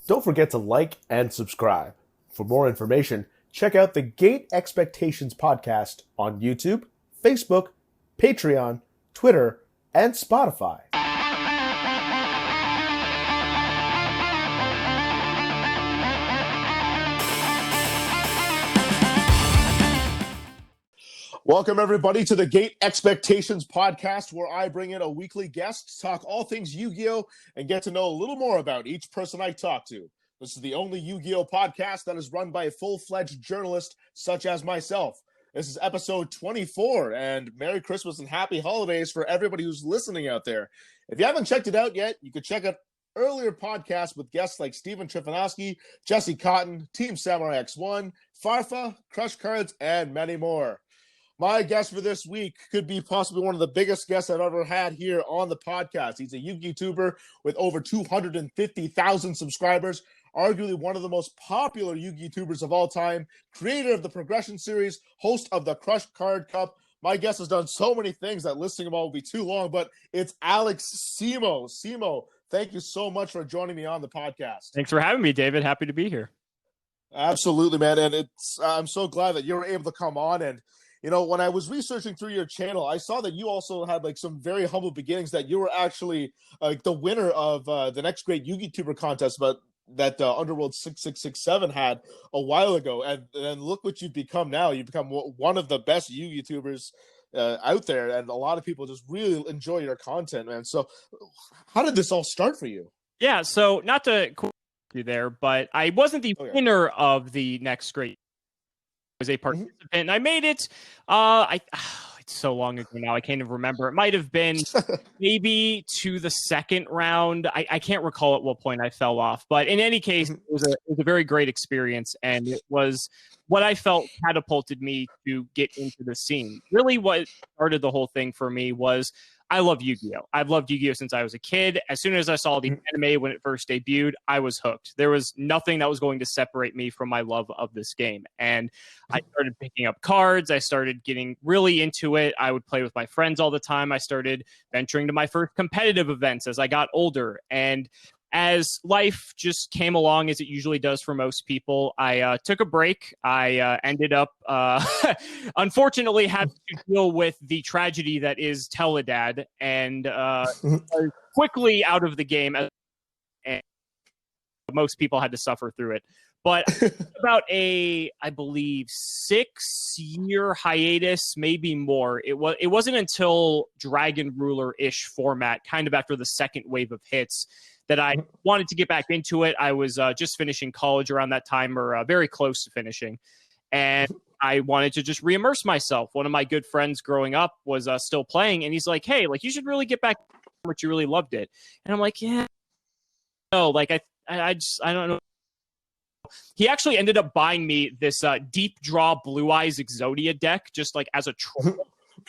Don't forget to like and subscribe. For more information, check out the Gate Expectations podcast on YouTube, Facebook, Patreon, Twitter, and Spotify. Welcome, everybody, to the Gate Expectations podcast, where I bring in a weekly guest to talk all things Yu-Gi-Oh! And get to know a little more about each person I talk to. This is the only Yu-Gi-Oh! Podcast that is run by a full-fledged journalist such as myself. This is episode 24, and Merry Christmas and Happy Holidays for everybody who's listening out there. If you haven't checked it out yet, you can check out earlier podcasts with guests like Steven Trifanowski, Jesse Cotton, Team Samurai X1, Farfa, Crush Cards, and many more. My guest for this week could be possibly one of the biggest guests I've ever had here on the podcast. He's a Yu-Gi-Tuber with over 250,000 subscribers, arguably one of the most popular Yu-Gi-Tubers of all time, creator of the Progression series, host of the Crush Card Cup. My guest has done so many things that listing them all would be too long, but it's Alex Cimo. Cimo, thank you so much for joining me on the podcast. Thanks for having me, David. Happy to be here. Absolutely, man. And I'm so glad that you were able to come on. And you know, when I was researching through your channel, I saw that you also had like some very humble beginnings, that you were actually the winner of the Next Great Yu-Gi-Tuber contest, but that Underworld 6667 had a while ago. And look what you've become now. You've become one of the best Yu-Gi-Tubers out there. And a lot of people just really enjoy your content, man. So how did this all start for you? Yeah, so not to quote you there, but I wasn't the winner of the Next Great. Was a participant. And I made it. It's so long ago now. I can't even remember. It might have been maybe to the second round. I can't recall at what point I fell off. But in any case, it was a very great experience, and it was what I felt catapulted me to get into the scene. Really, what started the whole thing for me was I love Yu-Gi-Oh! I've loved Yu-Gi-Oh! Since I was a kid. As soon as I saw the anime when it first debuted, I was hooked. There was nothing that was going to separate me from my love of this game. And I started picking up cards. I started getting really into it. I would play with my friends all the time. I started venturing to my first competitive events as I got older. And as life just came along, as it usually does for most people, I took a break. I ended up, unfortunately, having to deal with the tragedy that is Teledad, and quickly out of the game. And most people had to suffer through it. But about I believe, 6-year hiatus, maybe more. It wasn't until Dragon Ruler-ish format, kind of after the second wave of hits, that I wanted to get back into it. I was just finishing college around that time, or very close to finishing. And I wanted to just re-immerse myself. One of my good friends growing up was still playing, and he's like, hey, like, you should really get back to what you really loved it. And I'm like, yeah, no, like, I don't know. He actually ended up buying me this Deep Draw Blue Eyes Exodia deck, just like as a troll.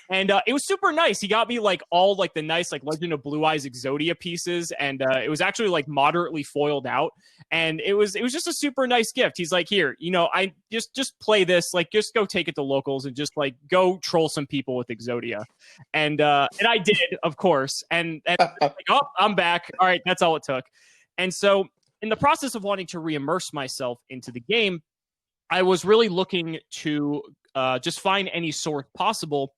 And it was super nice. He got me like all like the nice like Legend of Blue Eyes Exodia pieces, and it was actually like moderately foiled out, and it was just a super nice gift. He's like, here, you know, I just play this, like, just go take it to locals and just like go troll some people with Exodia, and I did, of course, and like, oh, I'm back. All right, that's all it took. And so in the process of wanting to re-immerse myself into the game, I was really looking to just find any source possible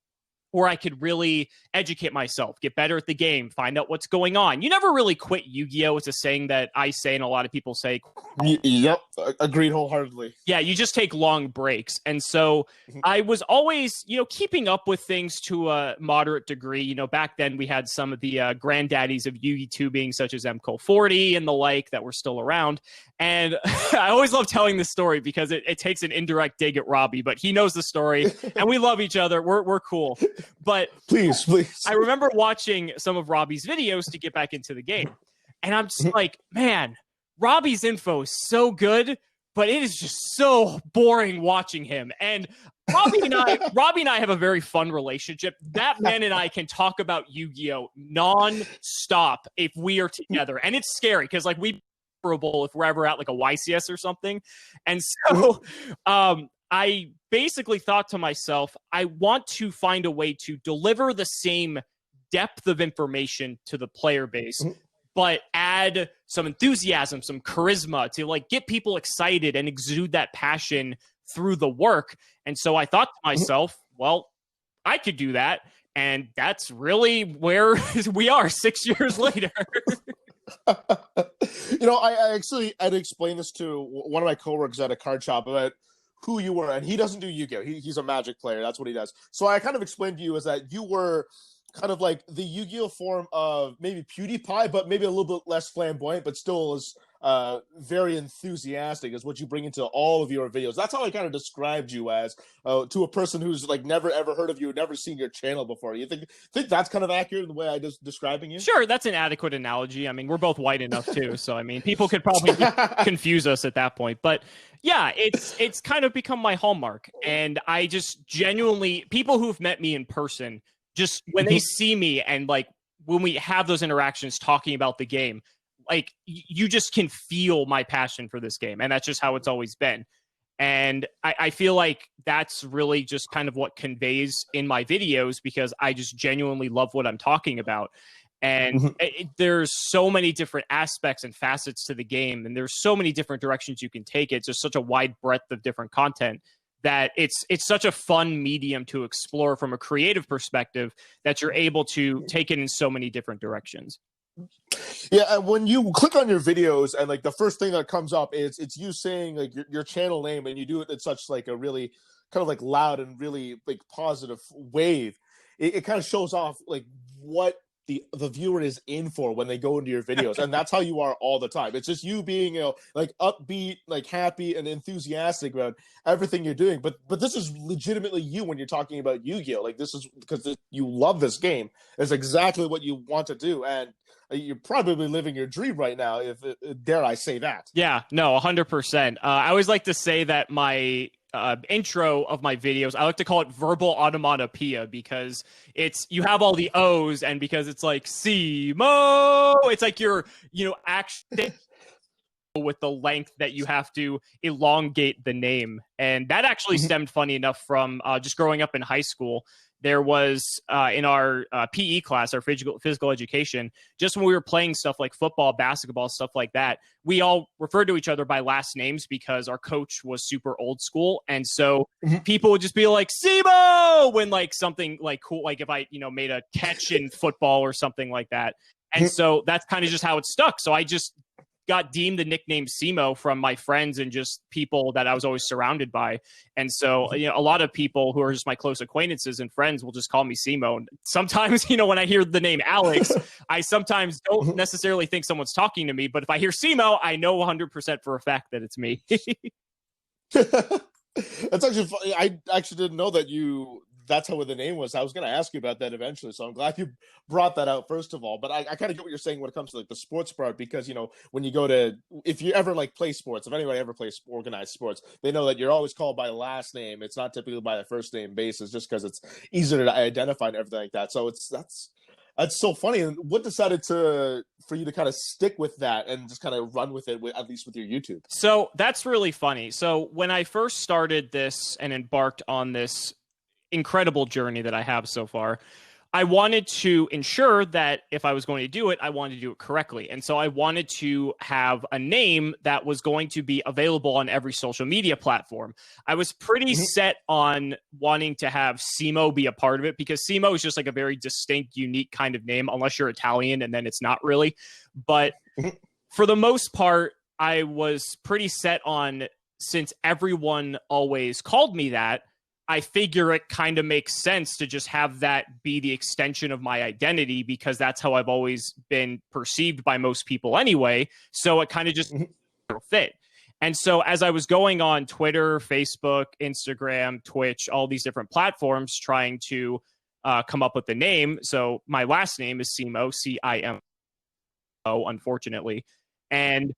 where I could really educate myself, get better at the game, find out what's going on. You never really quit Yu-Gi-Oh! It's a saying that I say and a lot of people say. Yep, agreed wholeheartedly. Yeah, you just take long breaks. And so I was always, you know, keeping up with things to a moderate degree. You know, back then we had some of the granddaddies of Yu-Gi tubing, such as MCO40 and the like, that were still around. And I always love telling this story because it takes an indirect dig at Robbie, but he knows the story and we love each other. We're cool. But please. I remember watching some of Robbie's videos to get back into the game. And I'm just like, man, Robbie's info is so good, but it is just so boring watching him. And Robbie and I have a very fun relationship. That man and I can talk about Yu-Gi-Oh! Non-stop if we are together. And it's scary because like if we're ever at like a YCS or something. And so I basically thought to myself, I want to find a way to deliver the same depth of information to the player base, but add some enthusiasm, some charisma to like get people excited and exude that passion through the work. And so I thought to myself, well, I could do that. And that's really where we are 6 years later. I'd explained this to one of my coworkers at a card shop about who you were, and he doesn't do Yu-Gi-Oh. He's a Magic player. That's what he does. So I kind of explained to you is that you were kind of like the Yu-Gi-Oh form of maybe PewDiePie, but maybe a little bit less flamboyant, but still is very enthusiastic is what you bring into all of your videos. That's how I kind of described you as to a person who's like never ever heard of you, never seen your channel before. You think that's kind of accurate in the way I just describing you? Sure, that's an adequate analogy. I mean, we're both white enough too, so I mean, people could probably confuse us at that point. But yeah, it's kind of become my hallmark, and I just genuinely, people who've met me in person, just when they see me and like when we have those interactions talking about the game, like you just can feel my passion for this game. And that's just how it's always been. And I feel like that's really just kind of what conveys in my videos, because I just genuinely love what I'm talking about. And there's so many different aspects and facets to the game, and there's so many different directions you can take it. It's just such a wide breadth of different content that it's such a fun medium to explore from a creative perspective that you're able to take it in so many different directions. Yeah, and when you click on your videos and like the first thing that comes up is it's you saying like your channel name, and you do it in such like a really kind of like loud and really like positive wave. It kind of shows off like what the viewer is in for when they go into your videos, and that's how you are all the time. It's just you being, like upbeat, like happy and enthusiastic about everything you're doing. But this is legitimately you when you're talking about Yu-Gi-Oh. Like this is because you love this game. It's exactly what you want to do, and you're probably living your dream right now, if dare I say that. Yeah, no, 100%. I always like to say that my intro of my videos, I like to call it verbal automatopoeia, because you have all the O's, and because it's like Cimo, it's like you're actually with the length that you have to elongate the name. And that actually stemmed, funny enough, from just growing up in high school. There was in our PE class, our physical education, just when we were playing stuff like football, basketball, stuff like that, we all referred to each other by last names because our coach was super old school. And so people would just be like, Cimo, when like something like cool, like if I, made a catch in football or something like that. And so that's kind of just how it stuck. So I just got deemed the nickname Cimo from my friends and just people that I was always surrounded by. And so, a lot of people who are just my close acquaintances and friends will just call me Cimo. And sometimes, when I hear the name Alex, I sometimes don't necessarily think someone's talking to me. But if I hear Cimo, I know 100% for a fact that it's me. That's actually funny. I actually didn't know that that's how the name was. I was going to ask you about that eventually, so I'm glad you brought that out first of all. But I kind of get what you're saying when it comes to like the sports part, because when you go to, if you ever like play sports, if anybody ever plays organized sports, they know that you're always called by last name. It's not typically by the first name basis, just because it's easier to identify and everything like that. So that's so funny. And what decided for you to kind of stick with that and just kind of run with it, at least with your YouTube? So that's really funny. So when I first started this and embarked on this incredible journey that I have so far, I wanted to ensure that if I was going to do it, I wanted to do it correctly. And so I wanted to have a name that was going to be available on every social media platform. I was pretty set on wanting to have Cimo be a part of it, because Cimo is just like a very distinct, unique kind of name, unless you're Italian, and then it's not really. But for the most part, I was pretty set on, since everyone always called me that, I figure it kind of makes sense to just have that be the extension of my identity, because that's how I've always been perceived by most people anyway. So it kind of just fit. And so as I was going on Twitter, Facebook, Instagram, Twitch, all these different platforms trying to come up with the name. So my last name is Cimo, Cimo, unfortunately. And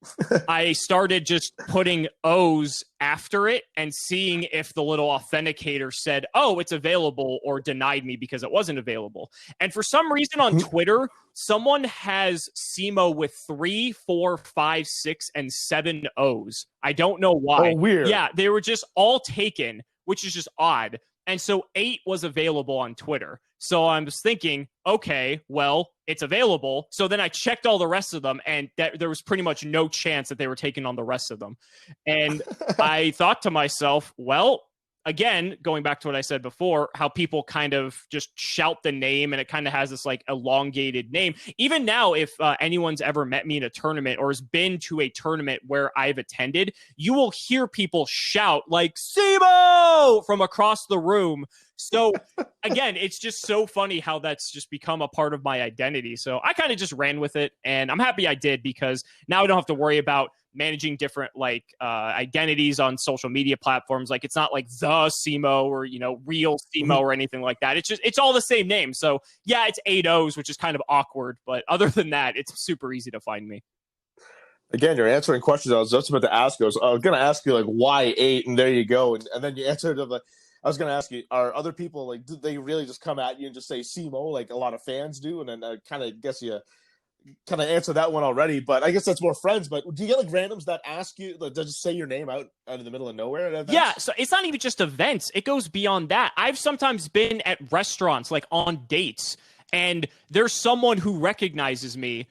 I started just putting O's after it and seeing if the little authenticator said, oh, it's available, or denied me because it wasn't available. And for some reason on Twitter, someone has Cimo with 3, 4, 5, 6, and 7 O's. I don't know why. Oh, weird. Yeah, they were just all taken, which is just odd. And so 8 was available on Twitter. So I was thinking, okay, well, it's available. So then I checked all the rest of them, and there was pretty much no chance that they were taking on the rest of them. And I thought to myself, well, again, going back to what I said before, how people kind of just shout the name and it kind of has this like elongated name. Even now, if anyone's ever met me in a tournament or has been to a tournament where I've attended, you will hear people shout like Cimo from across the room. So again, it's just so funny how that's just become a part of my identity. So I kind of just ran with it, and I'm happy I did, because now I don't have to worry about managing different like identities on social media platforms. Like, it's not like the Cimo or, you know, real Cimo or anything like that. It's all the same name. So yeah, it's 8 O's, which is kind of awkward, but other than that, it's super easy to find me. Again, you're answering questions I was just about to ask. I was going to ask you like why 8, and there you go. And then you answered it. Like, I was going to ask you, are other people like, do they really just come at you and just say Cimo like a lot of fans do? And then I kind of guess you kind of answer that one already, but I guess that's more friends. But do you get like randoms that ask you, that just say your name out in the middle of nowhere at events? Yeah, so it's not even just events. It goes beyond that. I've sometimes been at restaurants, like on dates, and there's someone who recognizes me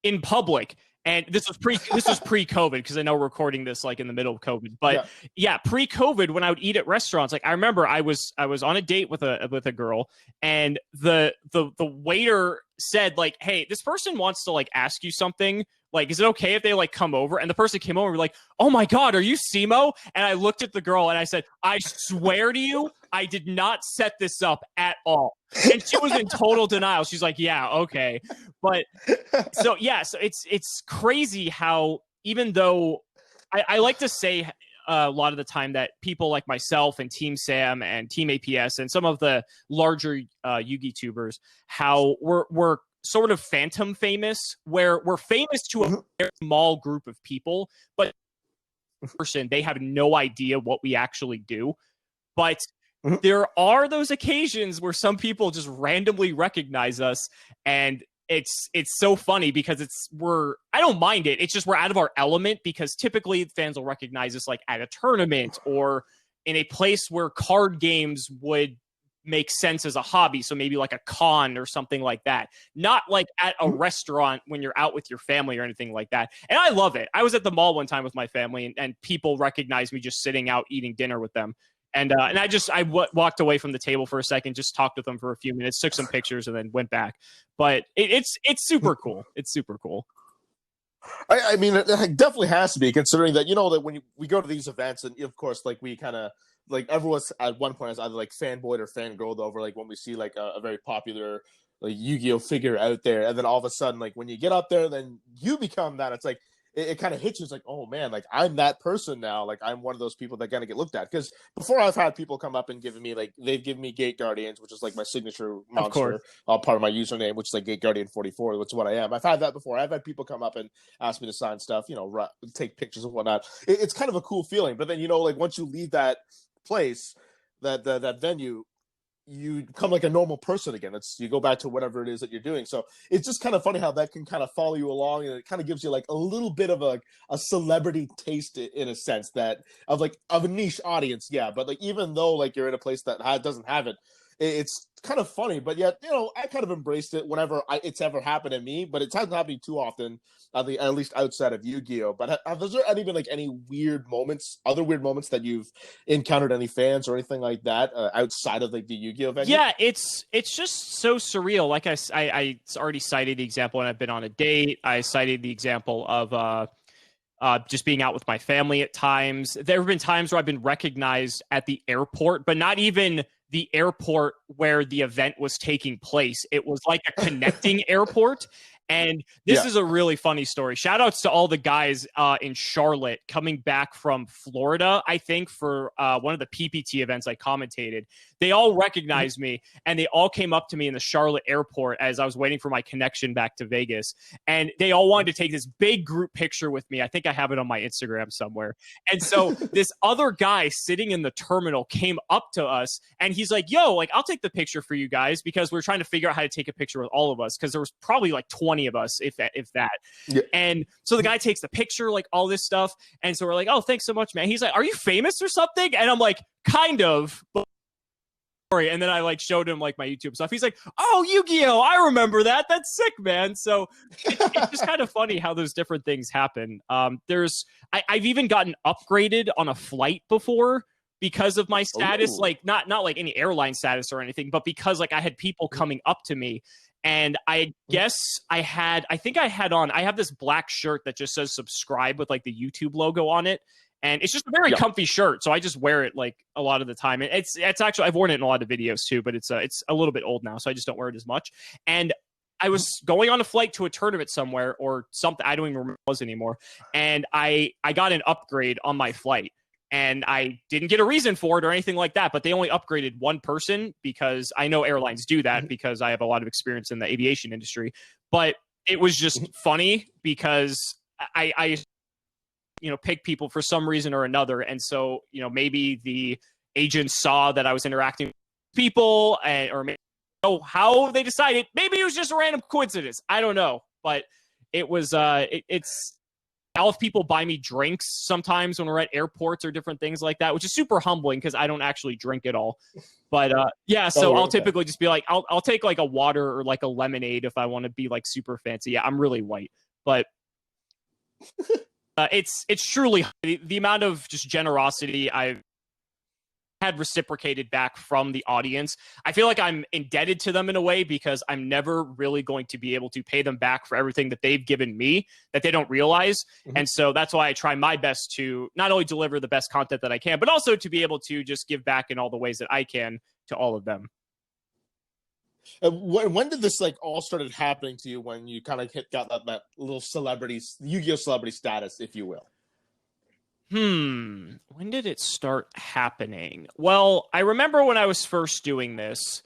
in public. And this was pre-COVID, because I know we're recording this like in the middle of COVID. But yeah, pre-COVID, when I would eat at restaurants, like I remember I was on a date with a girl, and the waiter said like, "Hey, this person wants to like ask you something. Like, is it okay if they like come over?" And the person came over and were like, "Oh my God, are you Cimo?" And I looked at the girl and I said, "I swear to you, I did not set this up at all." And she was in total denial. She's like, "Yeah, okay." But so yeah, so it's crazy how, even though I like to say a lot of the time that people like myself and Team Sam and Team APS and some of the larger Yugi tubers, how we're sort of phantom famous, where we're famous to a very small group of people, but person, they have no idea what we actually do. But there are those occasions where some people just randomly recognize us, and it's so funny because I don't mind it. It's just we're out of our element, because typically fans will recognize us like at a tournament or in a place where card games would make sense as a hobby. So maybe like a con or something like that. Not like at a restaurant when you're out with your family or anything like that. And I love it. I was at the mall one time with my family, and people recognized me just sitting out eating dinner with them. And I walked away from the table for a second, just talked with them for a few minutes, took some pictures, and then went back. But it's super cool. It's super cool. I mean, it definitely has to be, considering that, you know, that when we go to these events, and of course, like we kind of like everyone's at one point is either like fanboyed or fangirled over like when we see like a very popular like Yu-Gi-Oh figure out there, and then all of a sudden, like when you get up there, then you become that. It's like it kind of hits you. It's like, oh man, like I'm that person now. Like I'm one of those people that kind of get looked at. Because before, I've had people come up and giving me like, they've given me Gate Guardians, which is like my signature monster, part of my username, which is like Gate Guardian 44, which is what I am. I've had that before. I've had people come up and ask me to sign stuff, you know, take pictures and whatnot. It's kind of a cool feeling. But then, you know, like once you leave that place, that venue, you become like a normal person again. You go back to whatever it is that you're doing. So it's just kind of funny how that can kind of follow you along, and it kind of gives you like a little bit of a celebrity taste in a sense, that of a niche audience. Yeah. But like, even though like you're in a place that doesn't have it, it's kind of funny. But yet, you know, I kind of embraced it whenever it's ever happened to me, but it hasn't happened too often, at least outside of Yu-Gi-Oh. But has there been like any other weird moments that you've encountered, any fans or anything like that outside of like the Yu-Gi-Oh venue? Yeah, it's just so surreal. Like I already cited the example when I've been on a date. I cited the example of just being out with my family at times. There have been times where I've been recognized at the airport, but not even the airport where the event was taking place. It was like a connecting airport. And this is a really funny story. Shout outs to all the guys in Charlotte coming back from Florida, I think, for one of the PPT events I commentated. They all recognized me, and they all came up to me in the Charlotte airport as I was waiting for my connection back to Vegas. And they all wanted to take this big group picture with me. I think I have it on my Instagram somewhere. And so this other guy sitting in the terminal came up to us, and he's like, "Yo, like, I'll take the picture for you guys," because we're trying to figure out how to take a picture with all of us, because there was probably like 20 of us, if that. Yeah. And so the guy takes the picture, like all this stuff. And so we're like, "Oh, thanks so much, man." He's like, "Are you famous or something?" And I'm like, "Kind of." But And then I like showed him like my YouTube stuff. He's like, "Oh, Yu-Gi-Oh! I remember that. That's sick, man." So it's just kind of funny how those different things happen. I've even gotten upgraded on a flight before because of my status. Ooh. Like not like any airline status or anything, but because like I had people coming up to me. And I guess I have this black shirt that just says subscribe with like the YouTube logo on it. And it's just a very comfy shirt. So I just wear it like a lot of the time. And it's actually, I've worn it in a lot of videos too, but it's a little bit old now. So I just don't wear it as much. And I was going on a flight to a tournament somewhere or something. I don't even remember what it was anymore. And I got an upgrade on my flight. And I didn't get a reason for it or anything like that, but they only upgraded one person because I know airlines do that because I have a lot of experience in the aviation industry. But it was just funny because I pick people for some reason or another. And so, maybe the agent saw that I was interacting with people or maybe how they decided. Maybe it was just a random coincidence. I don't know. But it was, I'll have people buy me drinks sometimes when we're at airports or different things like that, which is super humbling because I don't actually drink at all. But so I'll typically just be like, I'll take like a water or like a lemonade if I want to be like super fancy. Yeah, I'm really white, but it's truly the amount of just generosity I've had reciprocated back from the audience. I feel like I'm indebted to them in a way because I'm never really going to be able to pay them back for everything that they've given me that they don't realize. And so that's why I try my best to not only deliver the best content that I can, but also to be able to just give back in all the ways that I can to all of them. When did this like all started happening to you when you kind of got that little Yu-Gi-Oh celebrity status, if you will? When did it start happening? Well, I remember when I was first doing this,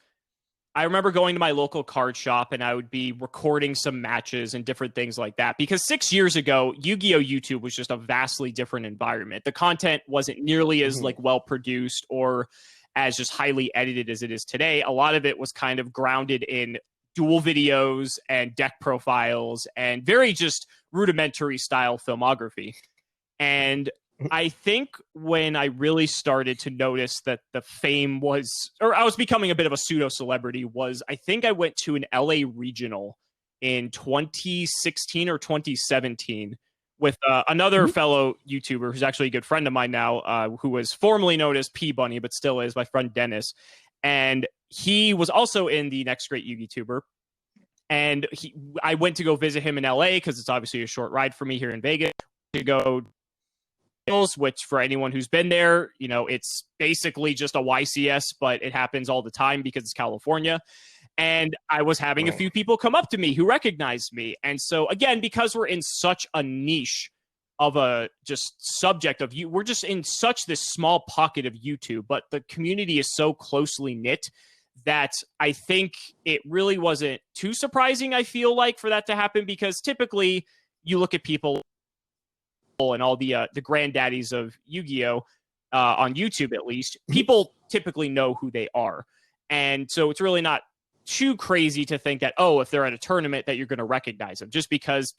I remember going to my local card shop and I would be recording some matches and different things like that. Because 6 years ago, Yu-Gi-Oh! YouTube was just a vastly different environment. The content wasn't nearly as like well produced or as just highly edited as it is today. A lot of it was kind of grounded in dual videos and deck profiles and very just rudimentary style filmography. And I think when I really started to notice that the fame was, or I was becoming a bit of a pseudo celebrity, was I think I went to an LA regional in 2016 or 2017 with another fellow YouTuber who's actually a good friend of mine now, who was formerly known as P Bunny, but still is, my friend Dennis. And he was also in the Next Great YouTuber. And I went to go visit him in LA because it's obviously a short ride for me here in Vegas to go, which for anyone who's been there, it's basically just a YCS, but it happens all the time because it's California. And I was having a few people come up to me who recognized me. And so again, because we're in such a niche of a just subject of we're just in such this small pocket of YouTube, but the community is so closely knit that I think it really wasn't too surprising, I feel like, for that to happen, because typically you look at people and all the granddaddies of Yu-Gi-Oh! On YouTube, at least, people typically know who they are. And so it's really not too crazy to think that, if they're at a tournament that you're going to recognize them, just because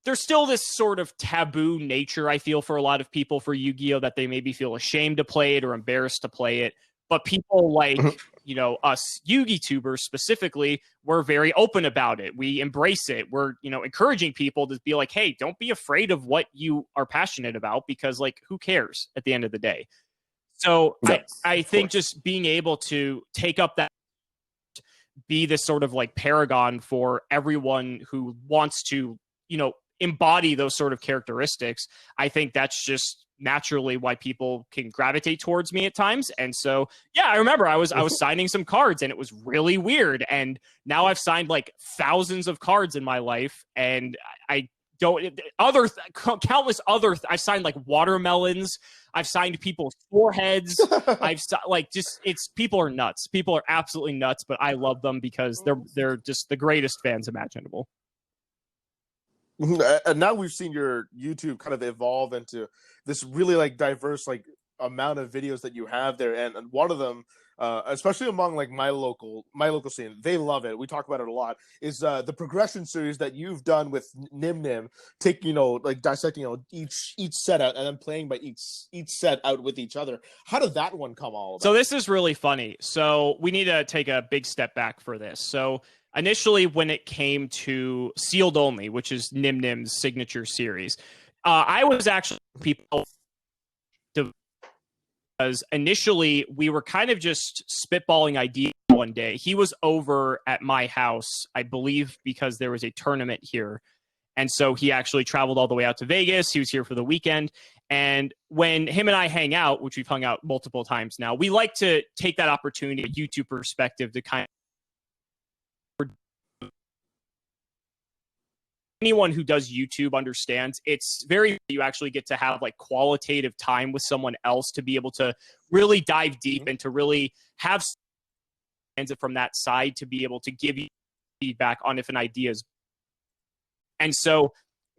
there's still this sort of taboo nature, I feel, for a lot of people for Yu-Gi-Oh! That they maybe feel ashamed to play it or embarrassed to play it. But people like, us Yu-Gi-Tubers specifically, we're very open about it. We embrace it. We're, encouraging people to be like, hey, don't be afraid of what you are passionate about, because like, who cares at the end of the day? So I think just being able to take up that, be this sort of like paragon for everyone who wants to, embody those sort of characteristics. I think that's just naturally why people can gravitate towards me at times. And so, I remember I was signing some cards and it was really weird. And now I've signed like thousands of cards in my life, and countless other, I've signed like watermelons. I've signed people's foreheads. People are nuts. People are absolutely nuts, but I love them because they're just the greatest fans imaginable. And now we've seen your YouTube kind of evolve into this really like diverse like amount of videos that you have there, and one of them especially among like my local scene. They love it. We talk about it a lot. Is the progression series that you've done with Nim Nim, like dissecting each set out and then playing by each set out with each other. How did that one come all about? So this is really funny. So we need to take a big step back for this. So initially, when it came to Sealed Only, which is Nim Nim's signature series, I was actually people because initially we were kind of just spitballing ideas one day. He was over at my house, I believe, because there was a tournament here. And so he actually traveled all the way out to Vegas. He was here for the weekend. And when him and I hang out, which we've hung out multiple times now, we like to take that opportunity, a YouTube perspective, to kind of anyone who does YouTube understands it's very you actually get to have like qualitative time with someone else to be able to really dive deep and to really have from that side to be able to give you feedback on if an idea is. And so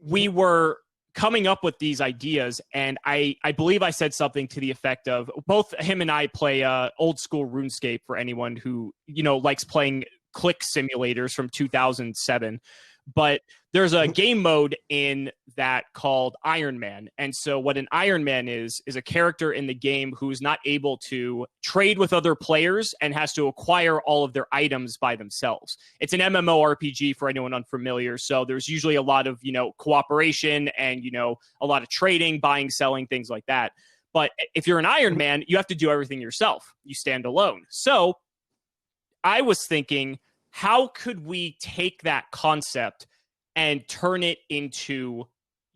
we were coming up with these ideas, and I believe I said something to the effect of both him and I play old school RuneScape for anyone who likes playing click simulators from 2007. But there's a game mode in that called Iron Man. And so what an Iron Man is a character in the game who is not able to trade with other players and has to acquire all of their items by themselves. It's an MMORPG for anyone unfamiliar. So there's usually a lot of, cooperation and, a lot of trading, buying, selling, things like that. But if you're an Iron Man, you have to do everything yourself. You stand alone. So I was thinking, how could we take that concept and turn it into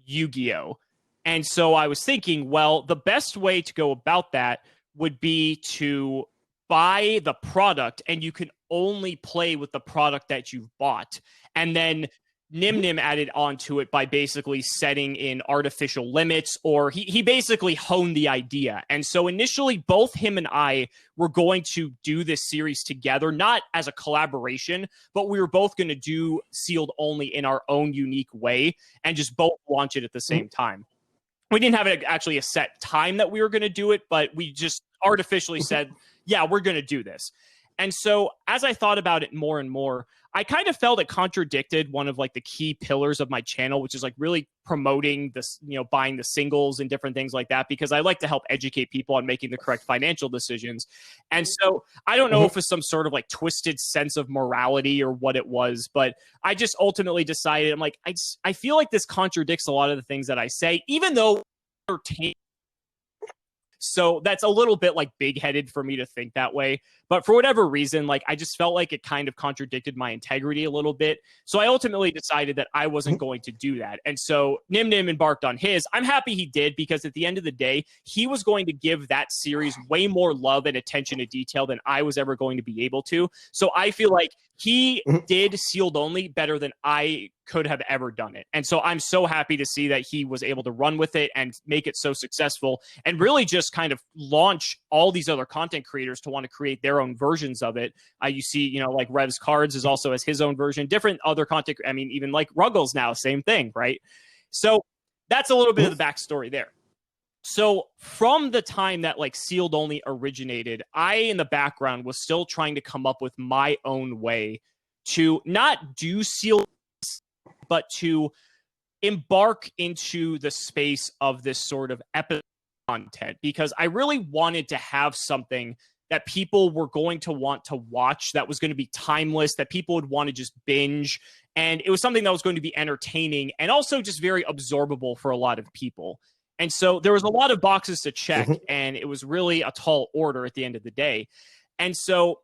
Yu-Gi-Oh? And so I was thinking, well, the best way to go about that would be to buy the product, and you can only play with the product that you've bought. And then Nim Nim added onto it by basically setting in artificial limits, or he basically honed the idea. And so initially, both him and I were going to do this series together, not as a collaboration, but we were both going to do Sealed Only in our own unique way and just both launch it at the same time. We didn't have actually a set time that we were going to do it, but we just artificially said, yeah, we're going to do this. And so as I thought about it more and more, I kind of felt it contradicted one of like the key pillars of my channel, which is like really promoting this, buying the singles and different things like that, because I like to help educate people on making the correct financial decisions. And so I don't know if it's some sort of like twisted sense of morality or what it was, but I just ultimately decided, I'm like, I feel like this contradicts a lot of the things that I say, even though so that's a little bit like big-headed for me to think that way. But for whatever reason, like I just felt like it kind of contradicted my integrity a little bit. So I ultimately decided that I wasn't going to do that. And so Nim Nim embarked on his. I'm happy he did, because at the end of the day, he was going to give that series way more love and attention to detail than I was ever going to be able to. So I feel like he did Sealed Only better than I could have ever done it. And so I'm so happy to see that he was able to run with it and make it so successful and really just kind of launch all these other content creators to want to create their own versions of it. You see, like Rev's Cards is also has his own version, different other content. I mean, even like Ruggles now, same thing, right? So that's a little bit of the backstory there. So from the time that like Sealed Only originated, I in the background was still trying to come up with my own way to not do Sealed, but to embark into the space of this sort of episode content, because I really wanted to have something that people were going to want to watch, that was going to be timeless, that people would want to just binge. And it was something that was going to be entertaining and also just very absorbable for a lot of people. And so there was a lot of boxes to check, and it was really a tall order at the end of the day. And so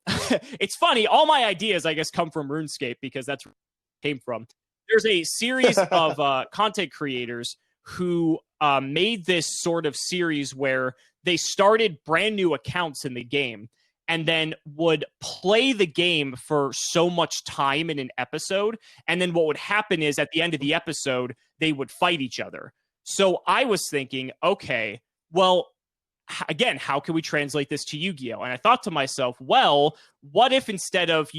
it's funny, all my ideas, I guess, come from RuneScape, because that's where it came from. There's a series of content creators who made this sort of series where they started brand new accounts in the game and then would play the game for so much time in an episode. And then what would happen is at the end of the episode, they would fight each other. So I was thinking, okay, well, again, how can we translate this to Yu-Gi-Oh? And I thought to myself, well, what if instead of,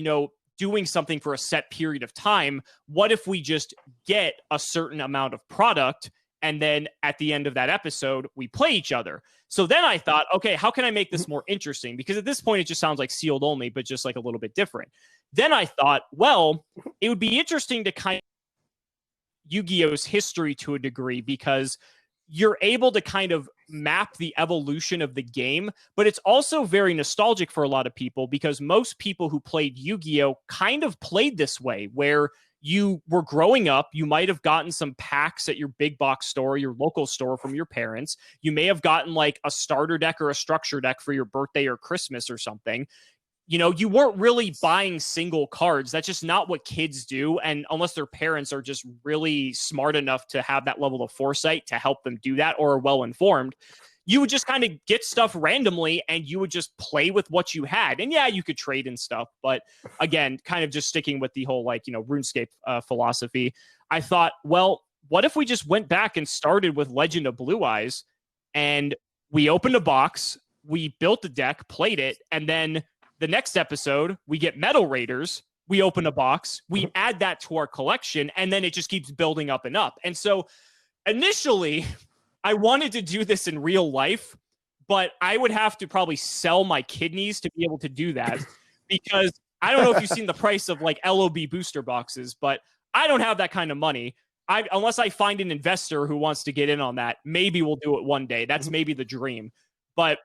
doing something for a set period of time, what if we just get a certain amount of product And then at the end of that episode, we play each other. So then I thought, okay, how can I make this more interesting? Because at this point, it just sounds like sealed only, but just like a little bit different. Then I thought, well, it would be interesting to kind of Yu-Gi-Oh's history to a degree, because you're able to kind of map the evolution of the game, but it's also very nostalgic for a lot of people, because most people who played Yu-Gi-Oh kind of played this way, where you were growing up, you might have gotten some packs at your big box store, your local store from your parents. You may have gotten like a starter deck or a structure deck for your birthday or Christmas or something. You know, you weren't really buying single cards. That's just not what kids do. And unless their parents are just really smart enough to have that level of foresight to help them do that, or are well-informed, you would just kind of get stuff randomly and you would just play with what you had. And yeah, you could trade and stuff. But again, kind of just sticking with the whole, like, you know, RuneScape philosophy, I thought, well, what if we just went back and started with Legend of Blue Eyes, and we opened a box, we built a deck, played it, and then the next episode, we get Metal Raiders, we open a box, we add that to our collection, and then it just keeps building up and up. And so initially, I wanted to do this in real life, but I would have to probably sell my kidneys to be able to do that, because I don't know if you've seen the price of like LOB booster boxes, but I don't have that kind of money. Unless I find an investor who wants to get in on that, maybe we'll do it one day. That's maybe the dream. But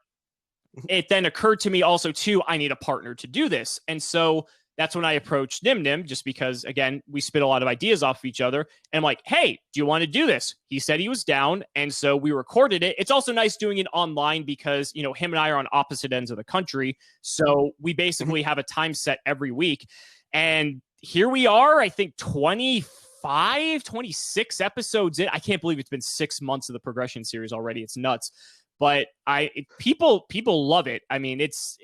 it then occurred to me also, too, I need a partner to do this. And so that's when I approached Nim Nim, just because, again, we spit a lot of ideas off of each other. And I'm like, hey, do you want to do this? He said he was down. And so we recorded it. It's also nice doing it online because, you know, him and I are on opposite ends of the country. So we basically have a time set every week. And here we are, I think 26 episodes in. I can't believe it's been 6 months of the progression series already. It's nuts. But people love it. I mean, it's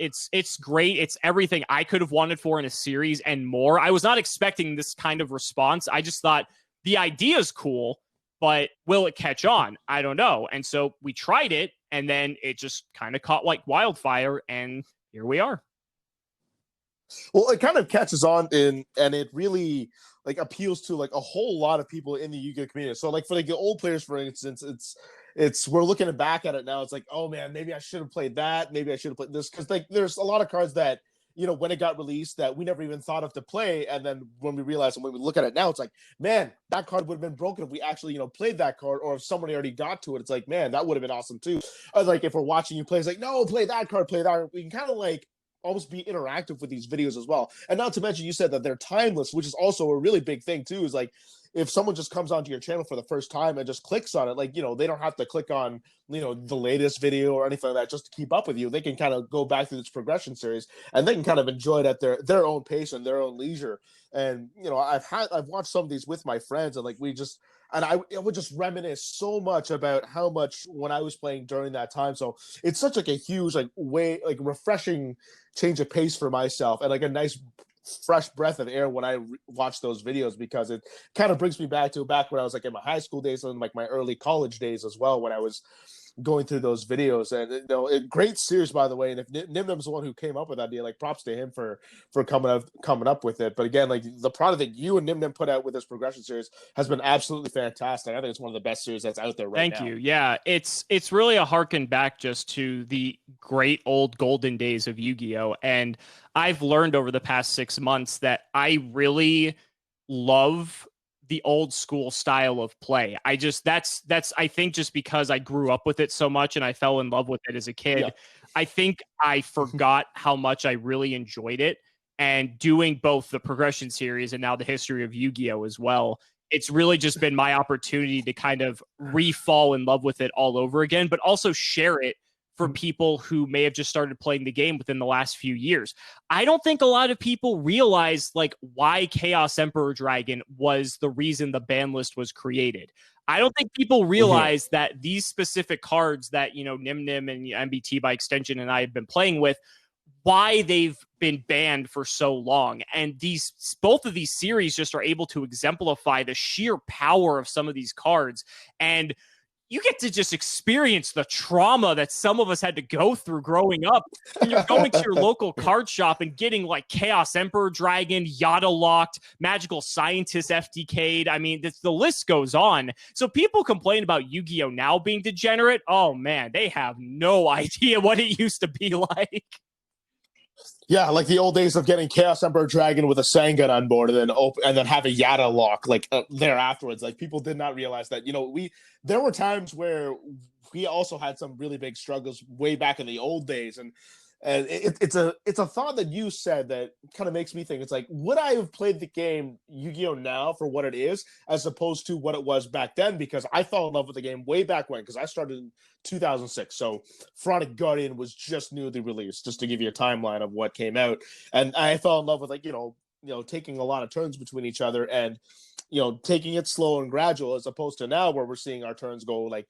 great. It's everything I could have wanted for in a series and more. I was not expecting this kind of response. I just thought the idea is cool, but will it catch on? I don't know. And so we tried it, and then it just kind of caught like wildfire, and here we are. Well, it kind of catches on and it really like appeals to like a whole lot of people in the Yu-Gi-Oh community. So like for like the old players, for instance, it's we're looking back at it now. It's like, oh man, maybe I should have played that. Maybe I should have played this, because like there's a lot of cards that, you know, when it got released that we never even thought of to play, and then when we realize and when we look at it now, it's like, man, that card would have been broken if we actually, you know, played that card, or if somebody already got to it. It's like, man, that would have been awesome too. Or like if we're watching you play, it's like, no, play that card, play that. We can kind of like almost be interactive with these videos as well. And not to mention, you said that they're timeless, which is also a really big thing too, is like if someone just comes onto your channel for the first time and just clicks on it, like, you know, they don't have to click on, you know, the latest video or anything like that just to keep up with you. They can kind of go back through this progression series and they can kind of enjoy it at their own pace and their own leisure. And, you know, I've watched some of these with my friends, and like I would just reminisce so much about how much when I was playing during that time. So it's such like a huge, like refreshing change of pace for myself, and like a nice fresh breath of air when I watch those videos, because it kind of brings me back when I was like in my high school days and like my early college days as well, when I was going through those videos. And, you know, great series, by the way. And if Nim Nim's the one who came up with that idea, like props to him for coming up with it. But again, like the product that you and Nim Nim put out with this progression series has been absolutely fantastic. I think it's one of the best series that's out there right now. Thank you. Yeah, it's really a harken back just to the great old golden days of Yu-Gi-Oh! And I've learned over the past 6 months that I really love the old school style of play. That's I think just because I grew up with it so much and I fell in love with it as a kid. Yeah. I think I forgot how much I really enjoyed it, and doing both the progression series and now the history of Yu-Gi-Oh! As well. It's really just been my opportunity to kind of re-fall in love with it all over again, but also share it for people who may have just started playing the game within the last few years. I don't think a lot of people realize like why Chaos Emperor Dragon was the reason the ban list was created. I don't think people realize that these specific cards that, you know, Nim Nim and MBT by extension and I have been playing with, why they've been banned for so long. And both of these series just are able to exemplify the sheer power of some of these cards. And you get to just experience the trauma that some of us had to go through growing up. And you're going to your local card shop and getting like Chaos Emperor Dragon, Yada Locked, Magical Scientist FTK'd. I mean, the list goes on. So people complain about Yu-Gi-Oh! Now being degenerate. Oh man, they have no idea what it used to be like. Yeah, like the old days of getting Chaos Emperor Dragon with a Sangan on board, and then have a Yada lock like there afterwards. Like people did not realize that. There were times where we also had some really big struggles way back in the old days, and it's a thought that you said that kind of makes me think. It's like, would I have played the game Yu-Gi-Oh! Now for what it is, as opposed to what it was back then? Because I fell in love with the game way back when, because I started in 2006. So Pharaonic Guardian was just newly released, just to give you a timeline of what came out. And I fell in love with, like, taking a lot of turns between each other and, taking it slow and gradual, as opposed to now where we're seeing our turns go like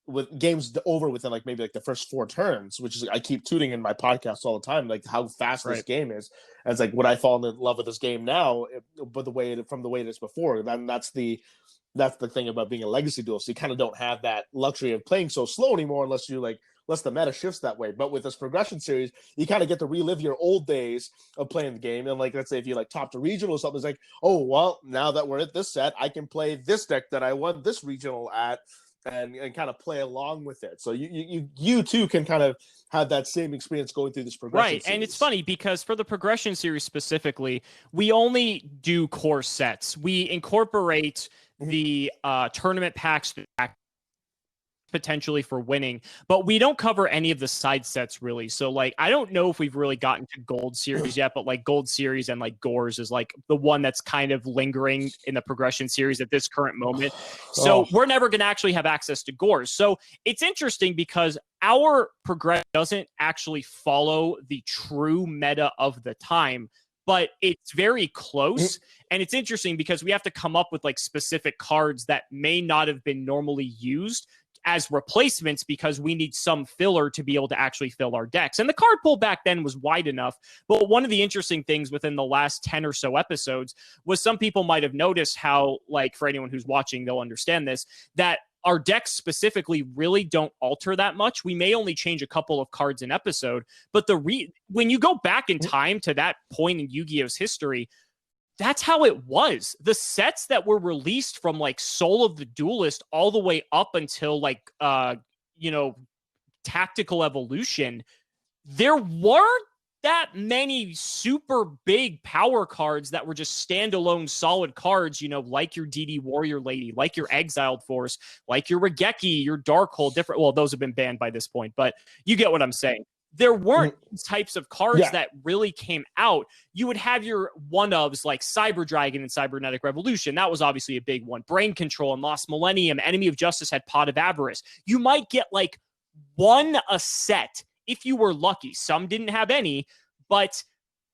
with games over within like maybe like the first 4 turns, which is, I keep tooting in my podcast all the time, like how fast this game is. And it's like, would I fall in love with this game now, but from the way it is before? Then that's the thing about being a legacy duelist. You kind of don't have that luxury of playing so slow anymore, unless the meta shifts that way. But with this progression series, you kind of get to relive your old days of playing the game. And like, let's say if you like top to regional or something, it's like, oh, well, now that we're at this set, I can play this deck that I won this regional at, and kind of play along with it. So you too can kind of have that same experience going through this progression right. series. And it's funny because for the progression series specifically, we only do core sets. We incorporate the tournament packs potentially for winning, but we don't cover any of the side sets really. So like, I don't know if we've really gotten to Gold Series yet, but like Gold Series and like Gores is like the one that's kind of lingering in the progression series at this current moment. So we're never going to actually have access to Gores. So it's interesting because our progression doesn't actually follow the true meta of the time, but it's very close. And it's interesting because we have to come up with like specific cards that may not have been normally used as replacements, because we need some filler to be able to actually fill our decks. And the card pool back then was wide enough. But one of the interesting things within the last 10 or so episodes was some people might have noticed how, like, for anyone who's watching, they'll understand this, that our decks specifically really don't alter that much. We may only change a couple of cards an episode, but when you go back in time to that point in Yu-Gi-Oh's history, that's how it was. The sets that were released from like Soul of the Duelist all the way up until like Tactical Evolution, there weren't that many super big power cards that were just standalone solid cards, like your DD Warrior Lady, like your Exiled Force, like your Regeki, your Darkhold, well, those have been banned by this point, but you get what I'm saying. There weren't these types of cards that really came out. You would have your one-ofs like Cyber Dragon and Cybernetic Revolution. That was obviously a big one. Brain Control and Lost Millennium. Enemy of Justice had Pot of Avarice. You might get like one a set if you were lucky. Some didn't have any, but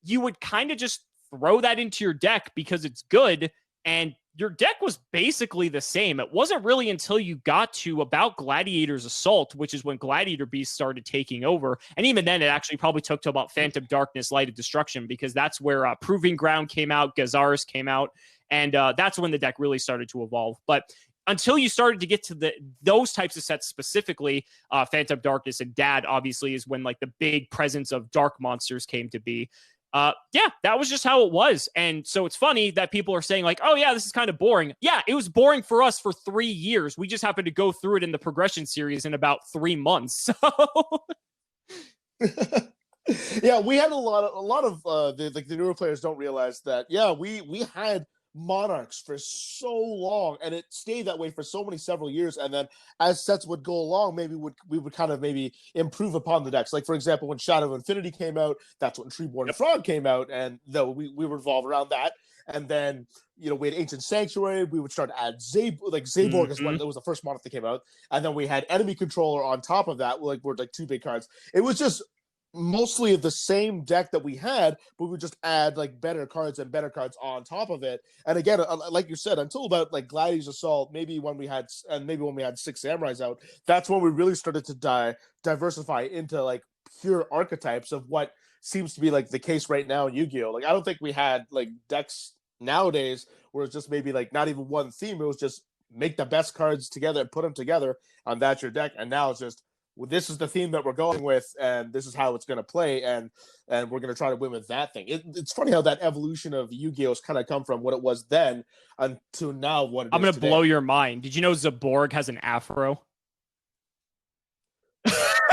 you would kind of just throw that into your deck because it's good, and your deck was basically the same. It wasn't really until you got to about Gladiator's Assault, which is when Gladiator Beast started taking over. And even then, it actually probably took to about Phantom Darkness, Light of Destruction, because that's where Proving Ground came out, Gazaris came out, and that's when the deck really started to evolve. But until you started to get to those types of sets specifically, Phantom Darkness and Dad, obviously, is when like the big presence of dark monsters came to be. That was just how it was. And so it's funny that people are saying like, oh yeah, this is kind of boring. Yeah, it was boring for us for 3 years. We just happened to go through it in the progression series in about 3 months. So yeah, we had a lot of the newer players don't realize that. Yeah, we had Monarchs for so long, and it stayed that way for several years. And then as sets would go along, we would kind of maybe improve upon the decks. Like for example, when Shadow of Infinity came out, that's when Treeborn Frog came out, and though we revolve around that. And then we had Ancient Sanctuary. We would start to add Zaborg is when it was the first monarch that came out, and then we had Enemy Controller on top of that. Were like 2 big cards. It was just mostly the same deck that we had, but we just add like better cards on top of it. And again, like you said, until about like Gladiator's Assault, maybe when we had 6 Samurais out, that's when we really started to diversify into like pure archetypes of what seems to be like the case right now in Yu-Gi-Oh! Like I don't think we had like decks nowadays where it's just maybe like not even one theme. It was just make the best cards together and put them together, and that's your deck. And now it's just, well, this is the theme that we're going with, and this is how it's going to play, and we're going to try to win with that thing. It's funny how that evolution of Yu-Gi-Oh! Has kind of come from what it was then until now what it I'm going to blow your mind. Did you know Zaborg has an afro?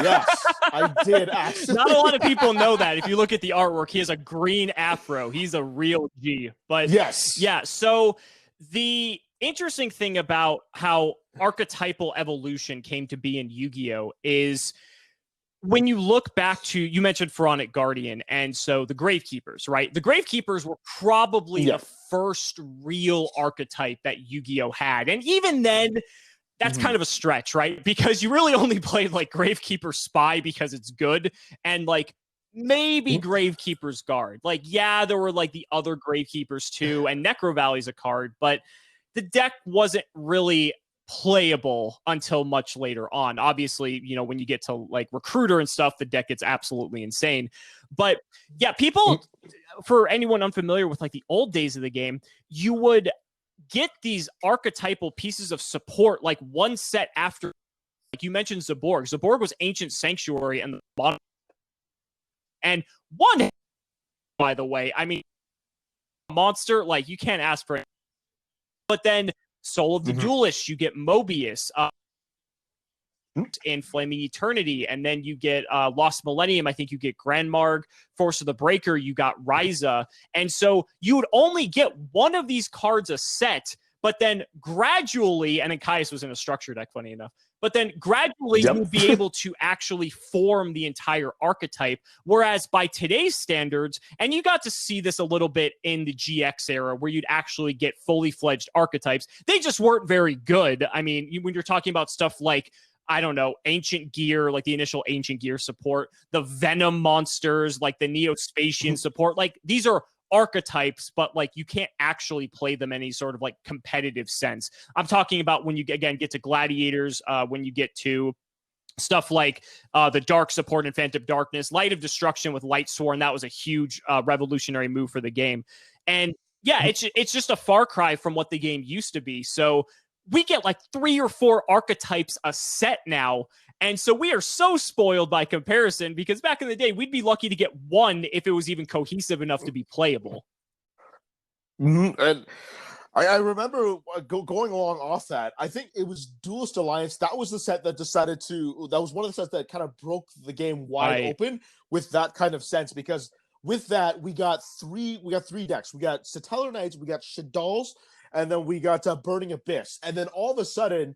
Yes, I did, actually. Not a lot of people know that. If you look at the artwork, he has a green afro. He's a real G. But yes. Yeah, so the interesting thing about how archetypal evolution came to be in Yu-Gi-Oh! Is when you look back to, you mentioned Pharaonic Guardian, and so the Gravekeepers, right? The Gravekeepers were probably the first real archetype that Yu-Gi-Oh! Had. And even then, that's kind of a stretch, right? Because you really only played like Gravekeeper Spy because it's good, and like maybe Gravekeeper's Guard. Like, yeah, there were like the other Gravekeepers too, and Necro Valley's a card, but the deck wasn't really playable until much later on. Obviously, you know, when you get to like Recruiter and stuff, the deck gets absolutely insane. But yeah, people, for anyone unfamiliar with like the old days of the game, you would get these archetypal pieces of support like one set after. Like you mentioned Zaborg. Zaborg was Ancient Sanctuary and the bottom. And one, by the way, I mean, monster, like you can't ask for it. But then Soul of the Duelist, you get Mobius in Flaming Eternity, and then you get Lost Millennium. I think you get Grandmarg, Force of the Breaker, you got Ryza. And so you would only get one of these cards a set, but then gradually, and then Caius was in a structure deck, funny enough, but then gradually you would be able to actually form the entire archetype. Whereas by today's standards, and you got to see this a little bit in the GX era where you'd actually get fully fledged archetypes, they just weren't very good. I mean, when you're talking about stuff like, I don't know, Ancient Gear, like the initial Ancient Gear support, the Venom monsters, like the Neo-Spacian support, like these are archetypes, but like you can't actually play them in any sort of like competitive sense. I'm talking about when you again get to Gladiators, when you get to stuff like the Dark support in Phantom Darkness, Light of Destruction with Light Sworn. That was a huge revolutionary move for the game. And yeah, it's just a far cry from what the game used to be. So we get like 3 or 4 archetypes a set now. And so we are so spoiled by comparison, because back in the day, we'd be lucky to get one if it was even cohesive enough to be playable. And I remember going along off that. I think it was Duelist Alliance. That was the set that decided to, that was one of the sets that kind of broke the game wide open with that kind of sense, because with that, we got three decks. We got Satellar Knights, we got Shaddoll's, and then we got Burning Abyss. And then all of a sudden,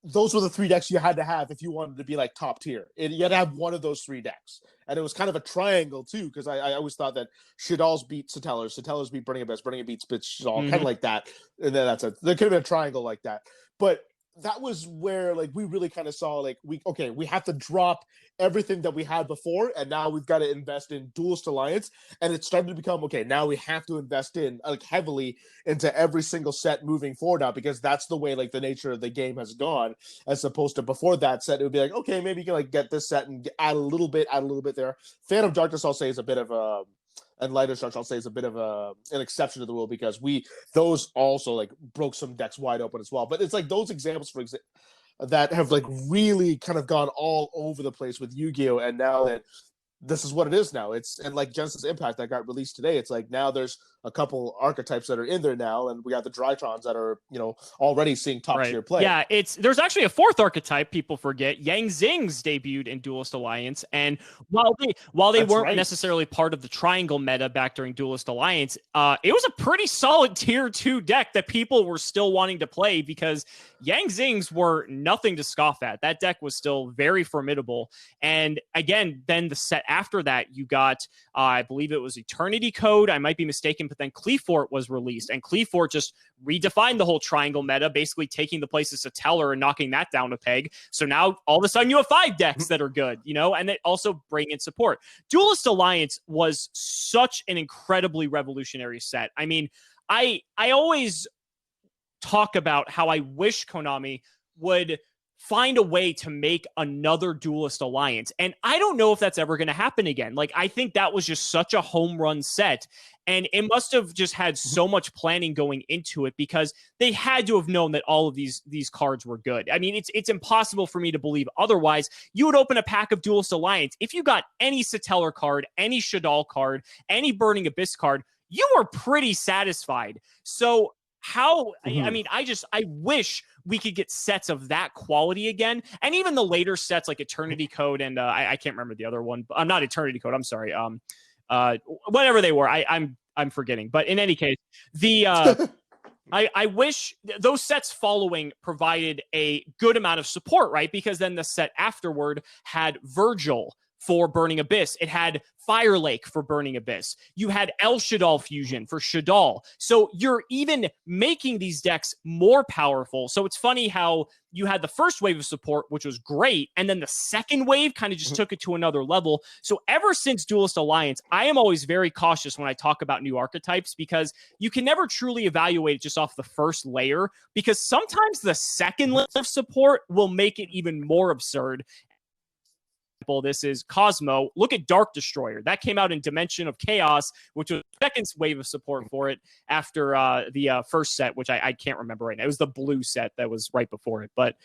those were the 3 decks you had to have if you wanted to be like top tier. You had to have one of those 3 decks. And it was kind of a triangle too, because I always thought that Shaddoll's beat Satellar's beat Burning Abyss, Burning Abyss beats Shaddoll, kind of like that. And then there could have been a triangle like that. But that was where like we really kind of saw like we have to drop everything that we had before, and now we've got to invest in Duelist Alliance. And it started to become now we have to invest in like heavily into every single set moving forward now, because that's the way like the nature of the game has gone, as opposed to before that set it would be like, okay, maybe you can like get this set and add a little bit there. Phantom Darkness, I'll say, is a bit of a, and Light Destruction, I'll say, is a bit of an exception to the rule, because those also like broke some decks wide open as well. But it's like those examples that have like really kind of gone all over the place with Yu-Gi-Oh! And now that this is what it is now, and like Genesis Impact that got released today, it's like now there's a couple archetypes that are in there now, and we got the Drytrons that are already seeing top tier play. Yeah, there's actually a 4th archetype people forget. Yang Zings debuted in Duelist Alliance, and while they weren't necessarily part of the triangle meta back during Duelist Alliance, it was a pretty solid tier 2 deck that people were still wanting to play, because Yang Zings were nothing to scoff at. That deck was still very formidable. And again, then the set after that, you got I believe it was Eternity Code. I might be mistaken, but then Cleafort was released, and Cleafort just redefined the whole triangle meta, basically taking the place of Satellar and knocking that down a peg. So now all of a sudden you have 5 decks that are good, and they also bring in support. Duelist Alliance was such an incredibly revolutionary set. I mean, I always talk about how I wish Konami would find a way to make another Duelist Alliance. And I don't know if that's ever going to happen again. Like, I think that was just such a home run set. And it must have just had so much planning going into it, because they had to have known that all of these cards were good. I mean, it's impossible for me to believe otherwise. You would open a pack of Duelist Alliance. If you got any Satellar card, any Shadal card, any Burning Abyss card, you were pretty satisfied. So how, I mean, I wish we could get sets of that quality again. And even the later sets like Eternity Code and I can't remember the other one. I'm not Eternity Code. I'm sorry. Whatever they were, I'm forgetting. But in any case, I wish those sets following provided a good amount of support, right? Because then the set afterward had Virgil for Burning Abyss. It had Fire Lake for Burning Abyss. You had El Shadal Fusion for Shadal. So you're even making these decks more powerful. So it's funny how you had the first wave of support, which was great, and then the second wave kind of just took it to another level. So ever since Duelist Alliance, I am always very cautious when I talk about new archetypes, because you can never truly evaluate it just off the first layer, because sometimes the second layer of support will make it even more absurd. This is Cosmo. Look at Dark Destroyer. That came out in Dimension of Chaos, which was the second wave of support for it after the first set, which I can't remember right now. It was the blue set that was right before it. But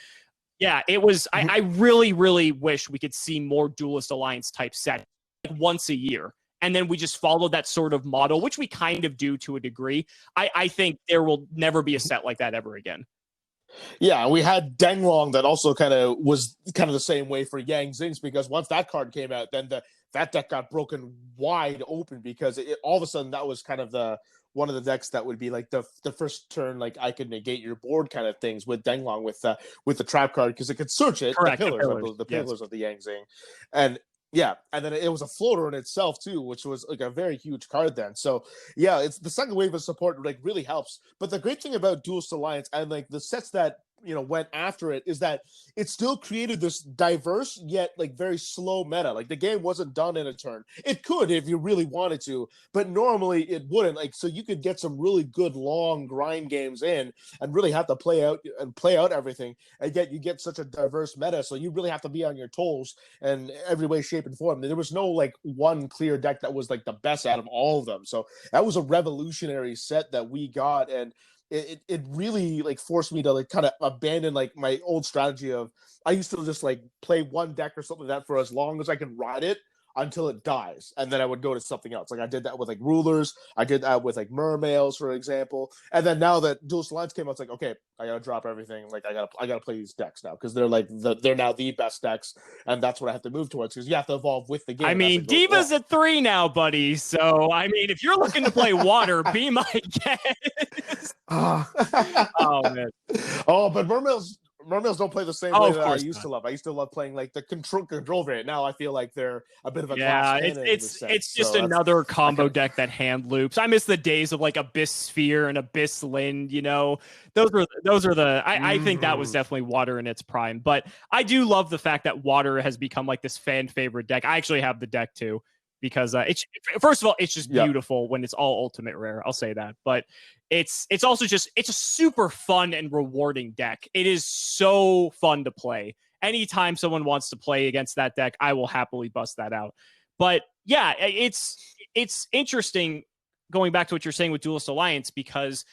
yeah, it was. I really, really wish we could see more Duelist Alliance type set like once a year. And then we just follow that sort of model, which we kind of do to a degree. I think there will never be a set like that ever again. Yeah, we had Denglong that also was the same way for Yang Zings, because once that card came out, then that deck got broken wide open, because all of a sudden that was kind of one of the decks that would be like the first turn, like I could negate your board kind of things with Denglong with the trap card, because it could search it. Correct, the pillars of the Yang Zing, and yeah, and then it was a floater in itself too, which was like a very huge card then. So yeah, it's the second wave of support like really helps. But the great thing about Duelist Alliance and like the sets that went after it is that it still created this diverse yet like very slow meta. Like the game wasn't done in a turn. It could if you really wanted to, but normally it wouldn't. Like, so you could get some really good long grind games in and really have to play out everything, and yet you get such a diverse meta. So you really have to be on your toes in every way, shape, and form. There was no like one clear deck that was like the best out of all of them. So that was a revolutionary set that we got, and it really like forced me to like kind of abandon like my old strategy of I used to just like play one deck or something like that for as long as I can ride it until it dies, and then I would go to something else. Like I did that with like Rulers, I did that with like Mermails, for example. And then now that Duelist Alliance came out, it's like, okay, I gotta drop everything. Like I gotta play these decks now, because they're like they're now the best decks, and that's what I have to move towards, because you have to evolve with the game. I mean, Diva's at 3 now, buddy. So I mean, if you're looking to play Water, be my guest. Oh man. Oh, but Mermails don't play the same way that I used to love. I used to love playing like the control variant. Now I feel like they're a bit of a it's just another combo deck that hand loops. I miss the days of like Abyss Sphere and Abyss Lind. Those are the I think that was definitely Water in its prime. But I do love the fact that Water has become like this fan favorite deck. I actually have the deck too, because first of all, it's just beautiful when it's all ultimate rare. I'll say that, but it's also just it's a super fun and rewarding deck. It is so fun to play. Anytime someone wants to play against that deck, I will happily bust that out. But yeah, it's interesting going back to what you're saying with Duelist Alliance, because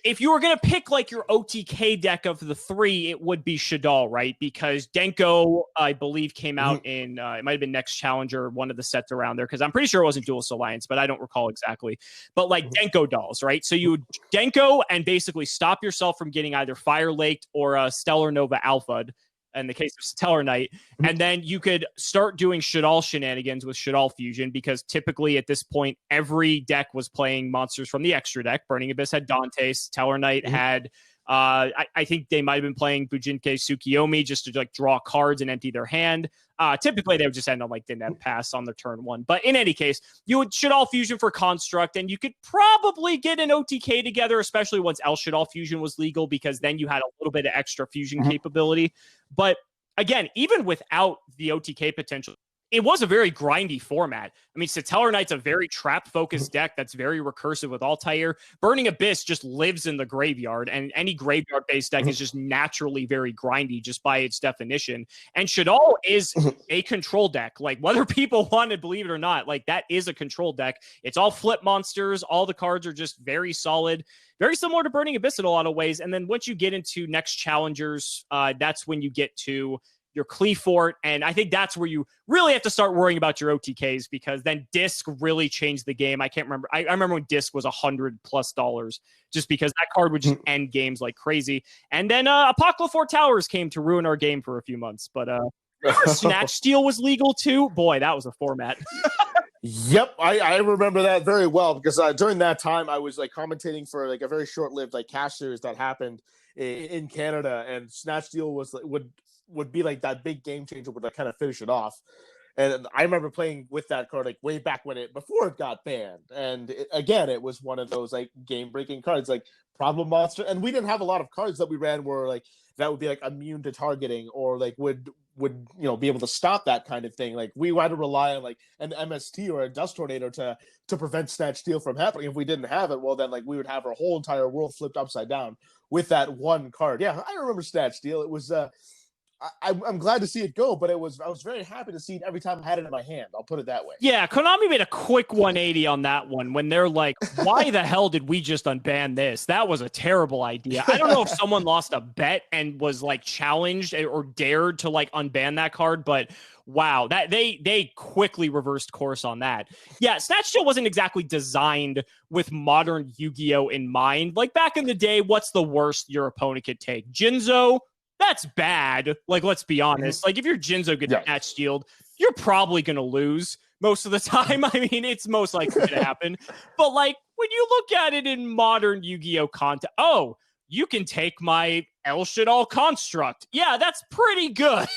if you were going to pick like your OTK deck of the 3, it would be Shadal, right? Because Denko, I believe, came out in, it might have been Next Challenger, one of the sets around there, because I'm pretty sure it wasn't Duelist Alliance, but I don't recall exactly. But like Denko dolls, right? So you would Denko and basically stop yourself from getting either Fire Laked or Stellar Nova Alpha'd, in the case of Stellar Knight, and then you could start doing Shadal shenanigans with Shadal Fusion, because typically at this point, every deck was playing monsters from the extra deck. Burning Abyss had Dante, Stellar Knight had, I think they might have been playing Bujinke Tsukiyomi just to like draw cards and empty their hand. Typically, they would just end on like Dinet Pass on their turn 1. But in any case, you would Shadal Fusion for Construct, and you could probably get an OTK together, especially once El Shadal Fusion was legal, because then you had a little bit of extra fusion capability. But again, even without the OTK potential, it was a very grindy format. I mean, Satellar Knight's a very trap-focused deck that's very recursive with Altair. Burning Abyss just lives in the graveyard, and any graveyard-based deck is just naturally very grindy just by its definition. And Shaddoll is a control deck. Like, whether people want to believe it or not, like, that is a control deck. It's all flip monsters. All the cards are just very solid. Very similar to Burning Abyss in a lot of ways. And then once you get into next challengers, that's when you get to your Cleafort, and I think that's where you really have to start worrying about your OTKs, because then Disc really changed the game. I can't remember. I remember when Disc was $100+ just because that card would just end games like crazy. And then Apocryphal Towers came to ruin our game for a few months. But Snatch Steal was legal too. Boy, that was a format. Yep, I remember that very well, because during that time I was like commentating for like a very short-lived like cash series that happened in Canada, and Snatch Steal was would be like that big game changer, would like kind of finish it off. And I remember playing with that card like way back before it got banned. And again, it was one of those like game breaking cards, like Problem Monster. And we didn't have a lot of cards that we ran where like that would be like immune to targeting, or like would be able to stop that kind of thing. Like we had to rely on like an MST or a Dust Tornado to prevent Snatch Steal from happening. If we didn't have it, well then like we would have our whole entire world flipped upside down with that one card. Yeah, I remember Snatch Steal. It was I'm glad to see it go, but I was very happy to see it every time I had it in my hand. I'll put it that way. Yeah, Konami made a quick 180 on that one when they're like, why the hell did we just unban this? That was a terrible idea. I don't know if someone lost a bet and was like challenged or dared to like unban that card, but wow, that they quickly reversed course on that. Yeah, Snatch Steal wasn't exactly designed with modern Yu-Gi-Oh in mind. Like back in the day, what's the worst your opponent could take? Jinzo? That's bad. Like, let's be honest. Like, if your Jinzo gets Snatch Stealed, you're probably going to lose most of the time. I mean, it's most likely to happen. But, like, when you look at it in modern Yu-Gi-Oh content, oh, you can take my El Shaddoll Construct. Yeah, that's pretty good.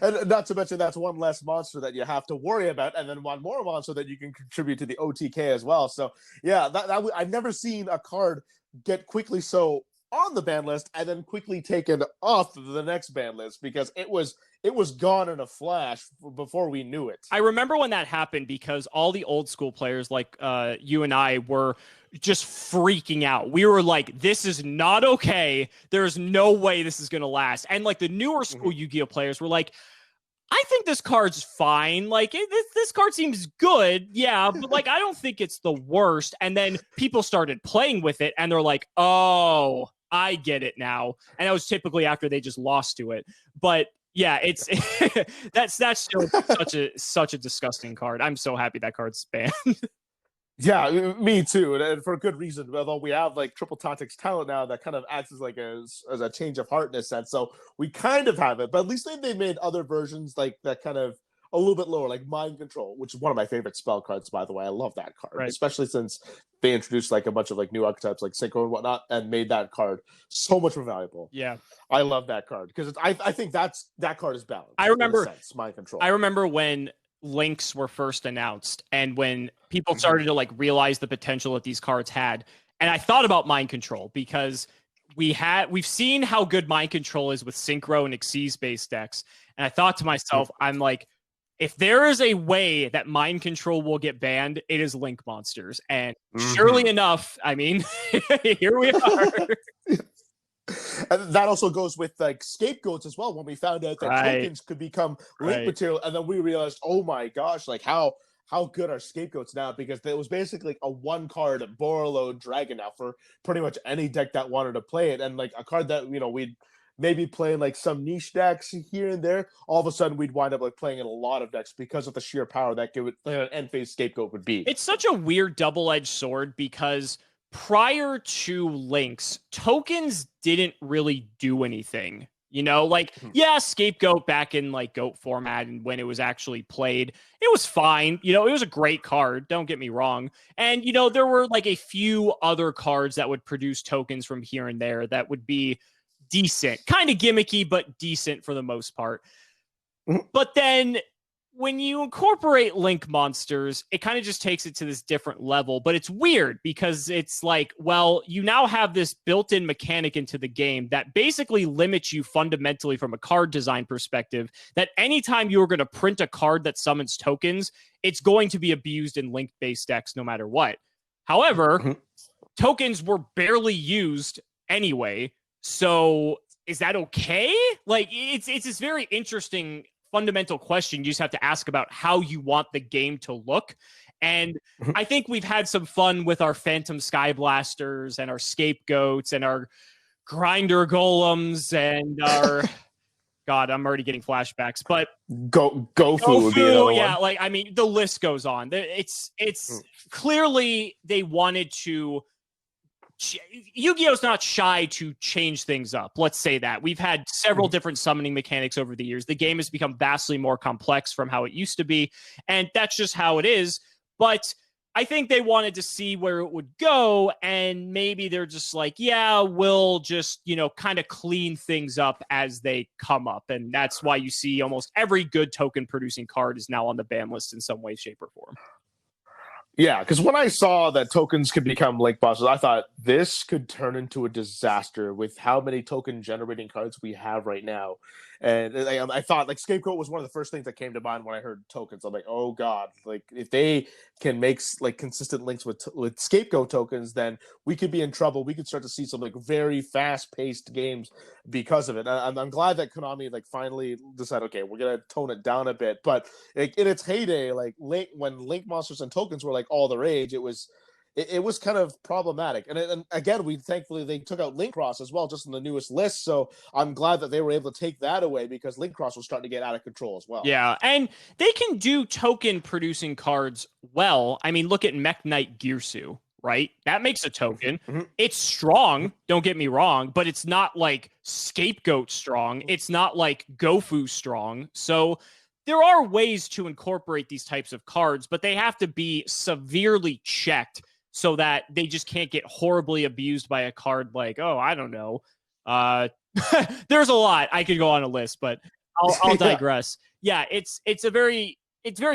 And not to mention, that's one less monster that you have to worry about, and then one more monster that you can contribute to the OTK as well. So, yeah, I've never seen a card get quickly so on the ban list and then quickly taken off the next ban list, because it was gone in a flash before we knew it. I remember when that happened, because all the old school players like you and I were just freaking out. We were like, this is not okay. There's no way this is going to last. And like the newer school Yu-Gi-Oh players were like, I think this card's fine. Like, this card seems good. Yeah, but like, I don't think it's the worst. And then people started playing with it and they're like, oh, I get it now. And that was typically after they just lost to it. But yeah, it's that's still such a disgusting card. I'm so happy that card's banned. Yeah, me too, and for a good reason. Although we have like Triple Tactics talent now that kind of acts as like as a change of heart in a sense, so we kind of have it. But at least they made other versions like that, kind of a little bit lower, like Mind Control, which is one of my favorite spell cards, by the way. I love that card, right, especially since they introduced like a bunch of like new archetypes like Synchro and whatnot, and made that card so much more valuable. Yeah, I love that card because I think that card is balanced. I remember Mind Control. I remember when links were first announced and when people started to like realize the potential that these cards had, and I thought about Mind Control, because we've seen how good Mind Control is with Synchro and Xyz based decks, and I thought to myself, I'm like, if there is a way that Mind Control will get banned, it is Link monsters. And surely enough, I mean, here we are. And that also goes with like scapegoats as well. When we found out that tokens could become link material, and then we realized, oh my gosh, like how good are scapegoats now? Because it was basically like a one card Borreload Dragon now for pretty much any deck that wanted to play it, and like a card that we'd maybe playing like some niche decks here and there. All of a sudden, we'd wind up like playing in a lot of decks because of the sheer power that an end phase scapegoat would be. It's such a weird double-edged sword, because prior to links, tokens didn't really do anything. Like, yeah, Scapegoat back in like GOAT format and when it was actually played, it was fine. It was a great card. Don't get me wrong. And, there were like a few other cards that would produce tokens from here and there that would be decent, kind of gimmicky, but decent for the most part. But then when you incorporate link monsters, it kind of just takes it to this different level. But it's weird because it's like, well, you now have this built-in mechanic into the game that basically limits you fundamentally from a card design perspective, that anytime you are going to print a card that summons tokens, it's going to be abused in link-based decks no matter what. However, tokens were barely used anyway. So is that okay? Like, it's this very interesting fundamental question you just have to ask about how you want the game to look. And I think we've had some fun with our Phantom Skyblasters and our Scapegoats and our Grinder Golems and our God, I'm already getting flashbacks, but Gofu would be another one. Yeah, like, I mean, the list goes on. It's clearly they wanted to Yu-Gi-Oh's not shy to change things up. Let's say that. We've had several different summoning mechanics over the years. The game has become vastly more complex from how it used to be, and that's just how it is. But I think they wanted to see where it would go, and maybe they're just like, yeah, we'll just, kind of clean things up as they come up. And that's why you see almost every good token-producing card is now on the ban list in some way, shape, or form. Yeah, because when I saw that tokens could become link bosses, I thought this could turn into a disaster with how many token generating cards we have right now. And I thought like Scapegoat was one of the first things that came to mind when I heard tokens. I'm like, oh god, like if they can make like consistent links with Scapegoat tokens, then we could be in trouble. We could start to see some like very fast paced games because of it. I'm glad that Konami like finally decided, okay, we're gonna tone it down a bit. But like, in its heyday, like when link monsters and tokens were like all the rage, it was kind of problematic. And again, thankfully they took out Link Cross as well, just in the newest list. So I'm glad that they were able to take that away because Link Cross was starting to get out of control as well. Yeah, and they can do token producing cards well. I mean, look at Mech Knight Girsu, right? That makes a token. It's strong, don't get me wrong, but it's not like Scapegoat strong. It's not like Gofu strong. So there are ways to incorporate these types of cards, but they have to be severely checked so that they just can't get horribly abused by a card like, oh, I don't know. There's a lot. I could go on a list, but I'll digress. Yeah, it's very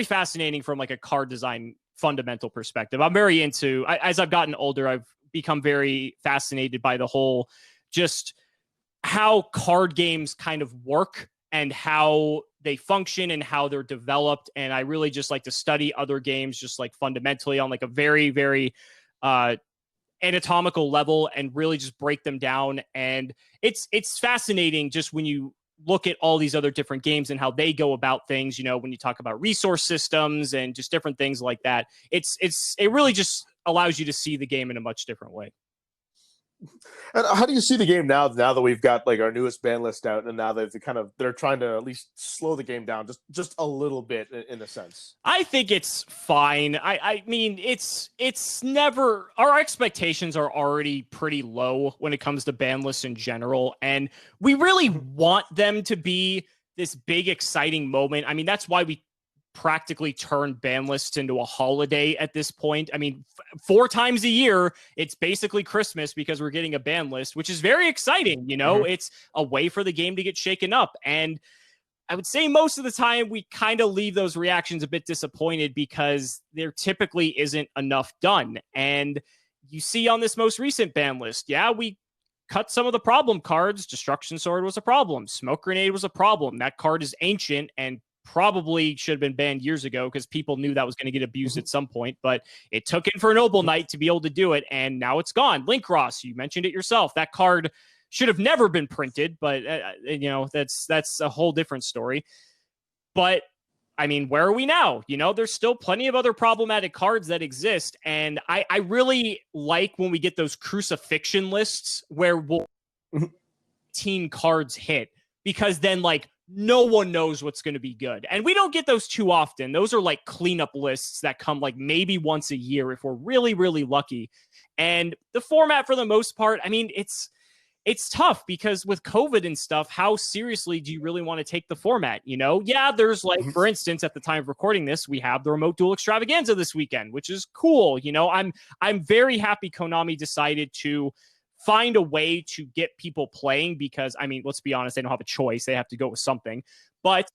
fascinating from like a card design fundamental perspective. I'm very into, as I've gotten older, I've become very fascinated by the whole just how card games kind of work and how they function and how they're developed. And I really just like to study other games just like fundamentally on like a very, very anatomical level and really just break them down. And it's fascinating just when you look at all these other different games and how they go about things, when you talk about resource systems and just different things like that. It really just allows you to see the game in a much different way. And how do you see the game now that we've got like our newest ban list out, and now they're trying to at least slow the game down just a little bit in a sense? I think it's fine. I mean, it's never, our expectations are already pretty low when it comes to ban lists in general, and we really want them to be this big exciting moment. I mean, that's why we practically turn ban lists into a holiday at this point. I mean, 4 times a year, it's basically Christmas because we're getting a ban list, which is very exciting. It's a way for the game to get shaken up. And I would say most of the time we kind of leave those reactions a bit disappointed because there typically isn't enough done. And you see on this most recent ban list, yeah, we cut some of the problem cards. Destruction Sword was a problem. Smoke Grenade was a problem. That card is ancient and probably should have been banned years ago because people knew that was going to get abused at some point, but it took Infernoble Knight to be able to do it, and now it's gone. Link Cross, you mentioned it yourself. That card should have never been printed, but that's a whole different story. But I mean, where are we now? There's still plenty of other problematic cards that exist, and I really like when we get those crucifixion lists where we'll 18 cards hit, because then like no one knows what's going to be good. And we don't get those too often. Those are like cleanup lists that come like maybe once a year if we're really, really lucky. And the format for the most part, I mean, it's tough because with COVID and stuff, how seriously do you really want to take the format? Yeah, there's like, for instance, at the time of recording this, we have the Remote Duel Extravaganza this weekend, which is cool. I'm very happy Konami decided to find a way to get people playing because, I mean, let's be honest, they don't have a choice. They have to go with something. But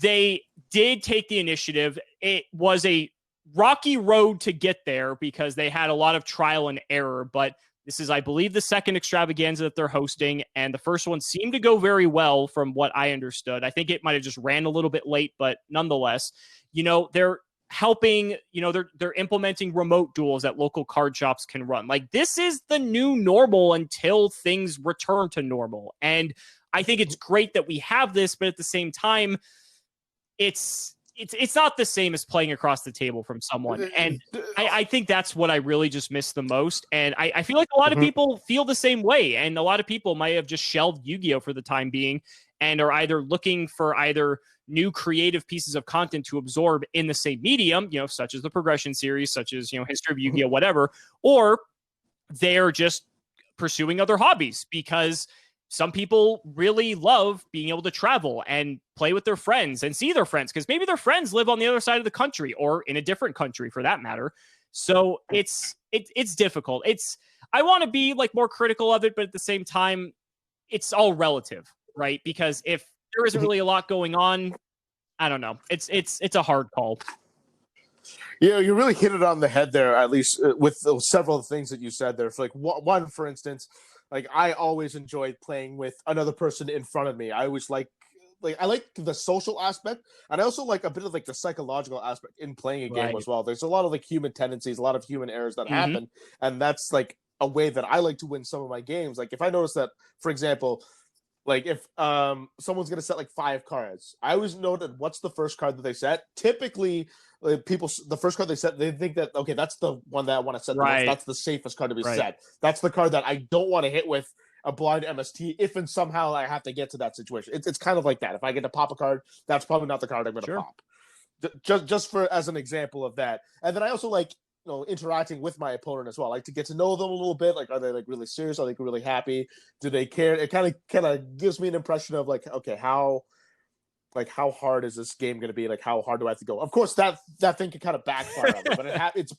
they did take the initiative. It was a rocky road to get there because they had a lot of trial and error. But this is, I believe, the second extravaganza that they're hosting. And the first one seemed to go very well from what I understood. I think it might have just ran a little bit late, but nonetheless, you know, they're helping, you know, they're implementing remote duels that local card shops can run. Like, this is the new normal until things return to normal. And I think it's great that we have this, but at the same time, it's not the same as playing across the table from someone. And I think that's what I really just miss the most. And I feel like a lot of people feel the same way. And a lot of people might have just shelved Yu-Gi-Oh! For the time being and are either looking for either new creative pieces of content to absorb in the same medium, you know, such as the progression series, such as, you know, History of Yu-Gi-Oh! Whatever, or they're just pursuing other hobbies because some people really love being able to travel and play with their friends and see their friends because maybe their friends live on the other side of the country or in a different country for that matter. So it's difficult. I want to be like more critical of it, but at the same time, it's all relative, right? Because if there isn't really a lot going on, I don't know. It's a hard call. Yeah, you really hit it on the head there, at least with those several things that you said there. For like one, for instance, like I always enjoyed playing with another person in front of me. I always I like the social aspect, and I also like a bit of like the psychological aspect in playing a game as well. There's a lot of like human tendencies, a lot of human errors that happen, and that's like a way that I like to win some of my games. Like if I notice that, for example, like if someone's gonna set like 5 cards, I always know that what's the first card that they set. Typically, people, the first card they set, they think that, okay, that's the one that I want to set. Right. That's the safest card to be set. That's the card that I don't want to hit with a blind MST if and somehow I have to get to that situation. It's kind of like that. If I get to pop a card, that's probably not the card I'm going to pop. Just for as an example of that. And then I also like, you know, interacting with my opponent as well. I like to get to know them a little bit. Like, are they like really serious? Are they really happy? Do they care? It kind of gives me an impression of like, okay, how hard is this game going to be? Like, how hard do I have to go? Of course, that thing can kind of backfire on me, but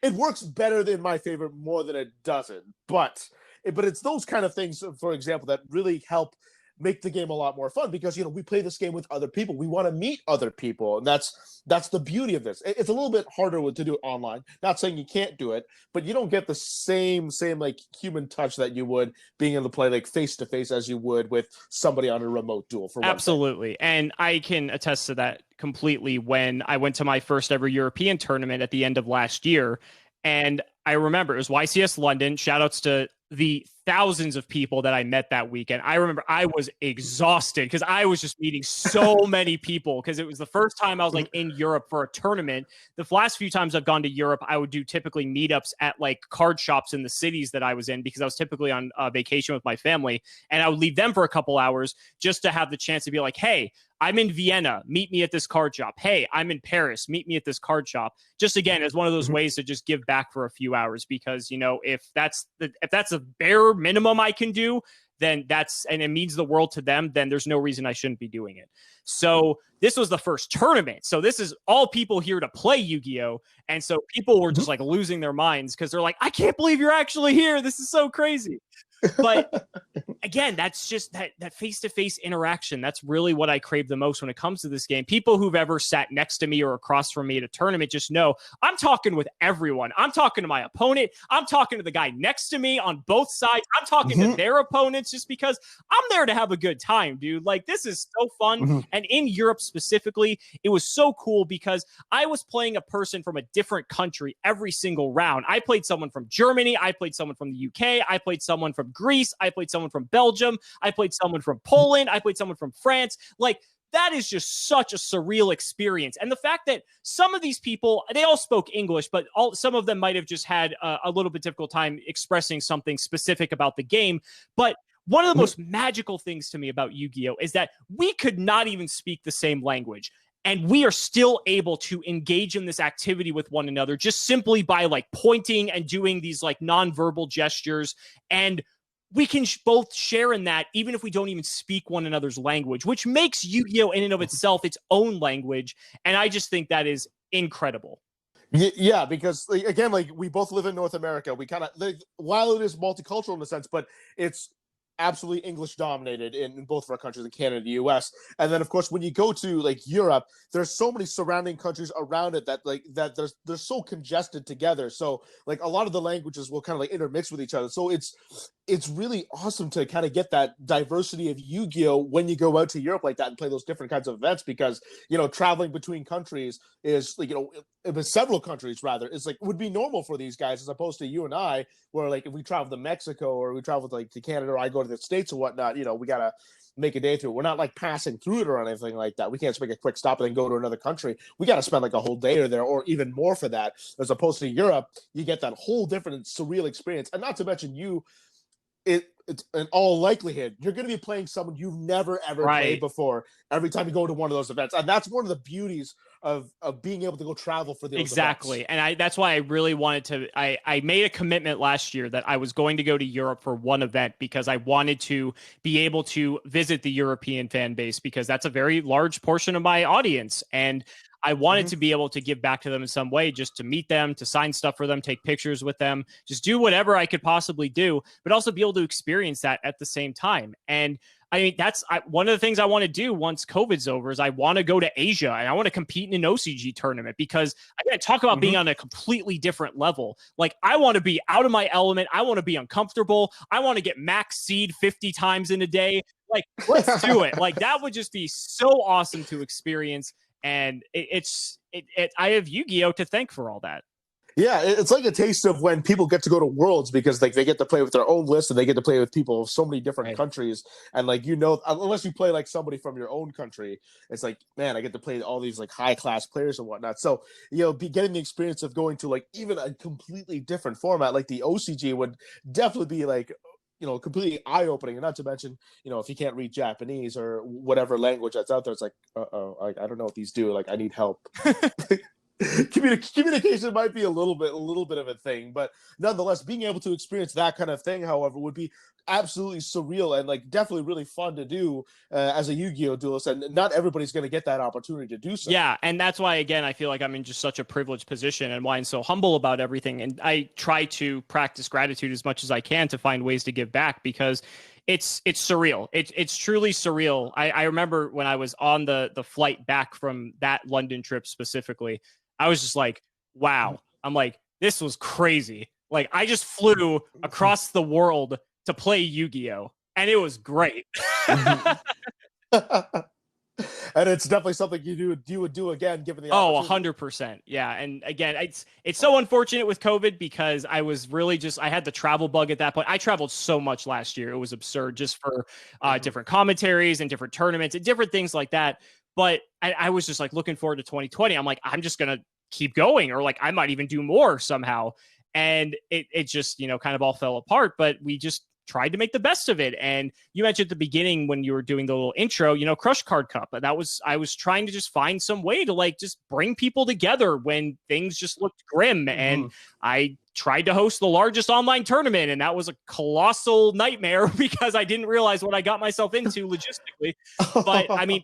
it works better than my favor more than it doesn't. But it's those kind of things, for example, that really help make the game a lot more fun because, you know, we play this game with other people. We want to meet other people. And that's the beauty of this. It's a little bit harder to do online. Not saying you can't do it, but you don't get the same like human touch that you would being able to play like face to face as you would with somebody on a remote duel. For absolutely. And I can attest to that completely when I went to my first ever European tournament at the end of last year. And I remember it was YCS London. Shout outs to the thousands of people that I met that weekend. I remember I was exhausted because I was just meeting so many people because it was the first time I was like in Europe for a tournament. The last few times I've gone to Europe, I would do typically meetups at like card shops in the cities that I was in because I was typically on vacation with my family, and I would leave them for a couple hours just to have the chance to be like, hey, I'm in Vienna, meet me at this card shop. Hey, I'm in Paris, meet me at this card shop. Just again, as one of those ways to just give back for a few hours because, you know, if that's a bare minimum I can do, then and it means the world to them, then there's no reason I shouldn't be doing it. So this was the first tournament. So this is all people here to play Yu-Gi-Oh! And so people were just like losing their minds because they're like, I can't believe you're actually here. This is so crazy. But again, that's just that face-to-face interaction. That's really what I crave the most when it comes to this game. People who've ever sat next to me or across from me at a tournament just know I'm talking with everyone. I'm talking to my opponent. I'm talking to the guy next to me on both sides. I'm talking to their opponents just because I'm there to have a good time, dude. Like, this is so fun. And in Europe specifically, it was so cool because I was playing a person from a different country every single round. I played someone from Germany. I played someone from the UK. I played someone from Greece. I played someone from Belgium. I played someone from Poland. I played someone from France. Like, that is just such a surreal experience. And the fact that some of these people, they all spoke English, but some of them might have just had a little bit difficult time expressing something specific about the game. But one of the most magical things to me about Yu-Gi-Oh! Is that we could not even speak the same language. And we are still able to engage in this activity with one another just simply by like pointing and doing these like nonverbal gestures. And we can both share in that, even if we don't even speak one another's language, which makes Yu-Gi-Oh! In and of itself its own language. And I just think that is incredible. Yeah, because like, again, like we both live in North America. We kind of like, while it is multicultural in a sense, but it's absolutely English dominated in both of our countries, in Canada and the US. And then of course when you go to like Europe, there's so many surrounding countries around it that like that they're so congested together. So like a lot of the languages will kind of like intermix with each other. So it's really awesome to kind of get that diversity of Yu-Gi-Oh when you go out to Europe like that and play those different kinds of events, because traveling between countries is like several countries rather is like would be normal for these guys, as opposed to you and I, where like if we travel to Mexico or we travel to like to Canada or I go to the States or whatnot, we gotta make a day through it. We're not like passing through it or anything like that. We can't just make a quick stop and then go to another country. We got to spend like a whole day or there or even more for that. As opposed to Europe, you get that whole different surreal experience. And not to mention it's in all likelihood you're going to be playing someone you've never ever played before every time you go to one of those events, and that's one of the beauties of being able to go travel for those exactly events. And that's why I really wanted to I made a commitment last year that I was going to go to Europe for one event, because I wanted to be able to visit the European fan base, because that's a very large portion of my audience, and I wanted to be able to give back to them in some way, just to meet them, to sign stuff for them, take pictures with them, just do whatever I could possibly do, but also be able to experience that at the same time. And I mean, that's one of the things I want to do once COVID's over is I want to go to Asia and I want to compete in an OCG tournament, because I got to talk about being on a completely different level. Like, I want to be out of my element. I want to be uncomfortable. I want to get max seed 50 times in a day. Like, let's do it. Like, that would just be so awesome to experience. And I have Yu-Gi-Oh to thank for all that. Yeah, it's like a taste of when people get to go to Worlds, because like they get to play with their own list and they get to play with people of so many different countries. And like, unless you play like somebody from your own country, it's like, man, I get to play all these like high class players and whatnot. So, getting the experience of going to like even a completely different format like the OCG would definitely be like, completely eye-opening. And not to mention, if you can't read Japanese or whatever language that's out there, it's like, I don't know what these do. Like, I need help. Communication might be a little bit of a thing, but nonetheless, being able to experience that kind of thing, however, would be absolutely surreal and like definitely really fun to do as a Yu-Gi-Oh duelist, and not everybody's going to get that opportunity to do so. Yeah, and that's why, again, I feel like I'm in just such a privileged position, and why I'm so humble about everything. And I try to practice gratitude as much as I can to find ways to give back, because it's surreal. It's truly surreal. I remember when I was on the flight back from that London trip specifically, I was just like, wow. I'm like, this was crazy. Like, I just flew across the world to play Yu-Gi-Oh, and it was great. And it's definitely something you would do again, given the opportunity. 100%. Yeah. And again, it's so unfortunate with COVID, because I was really I had the travel bug at that point. I traveled so much last year. It was absurd, just for different commentaries and different tournaments and different things like that. But I was just like looking forward to 2020. I'm like, I'm just going to keep going, or like I might even do more somehow. And it just, kind of all fell apart, but we just tried to make the best of it. And you mentioned at the beginning when you were doing the little intro, Crush Card Cup. And I was trying to just find some way to like just bring people together when things just looked grim. And I tried to host the largest online tournament, and that was a colossal nightmare because I didn't realize what I got myself into logistically. But I mean,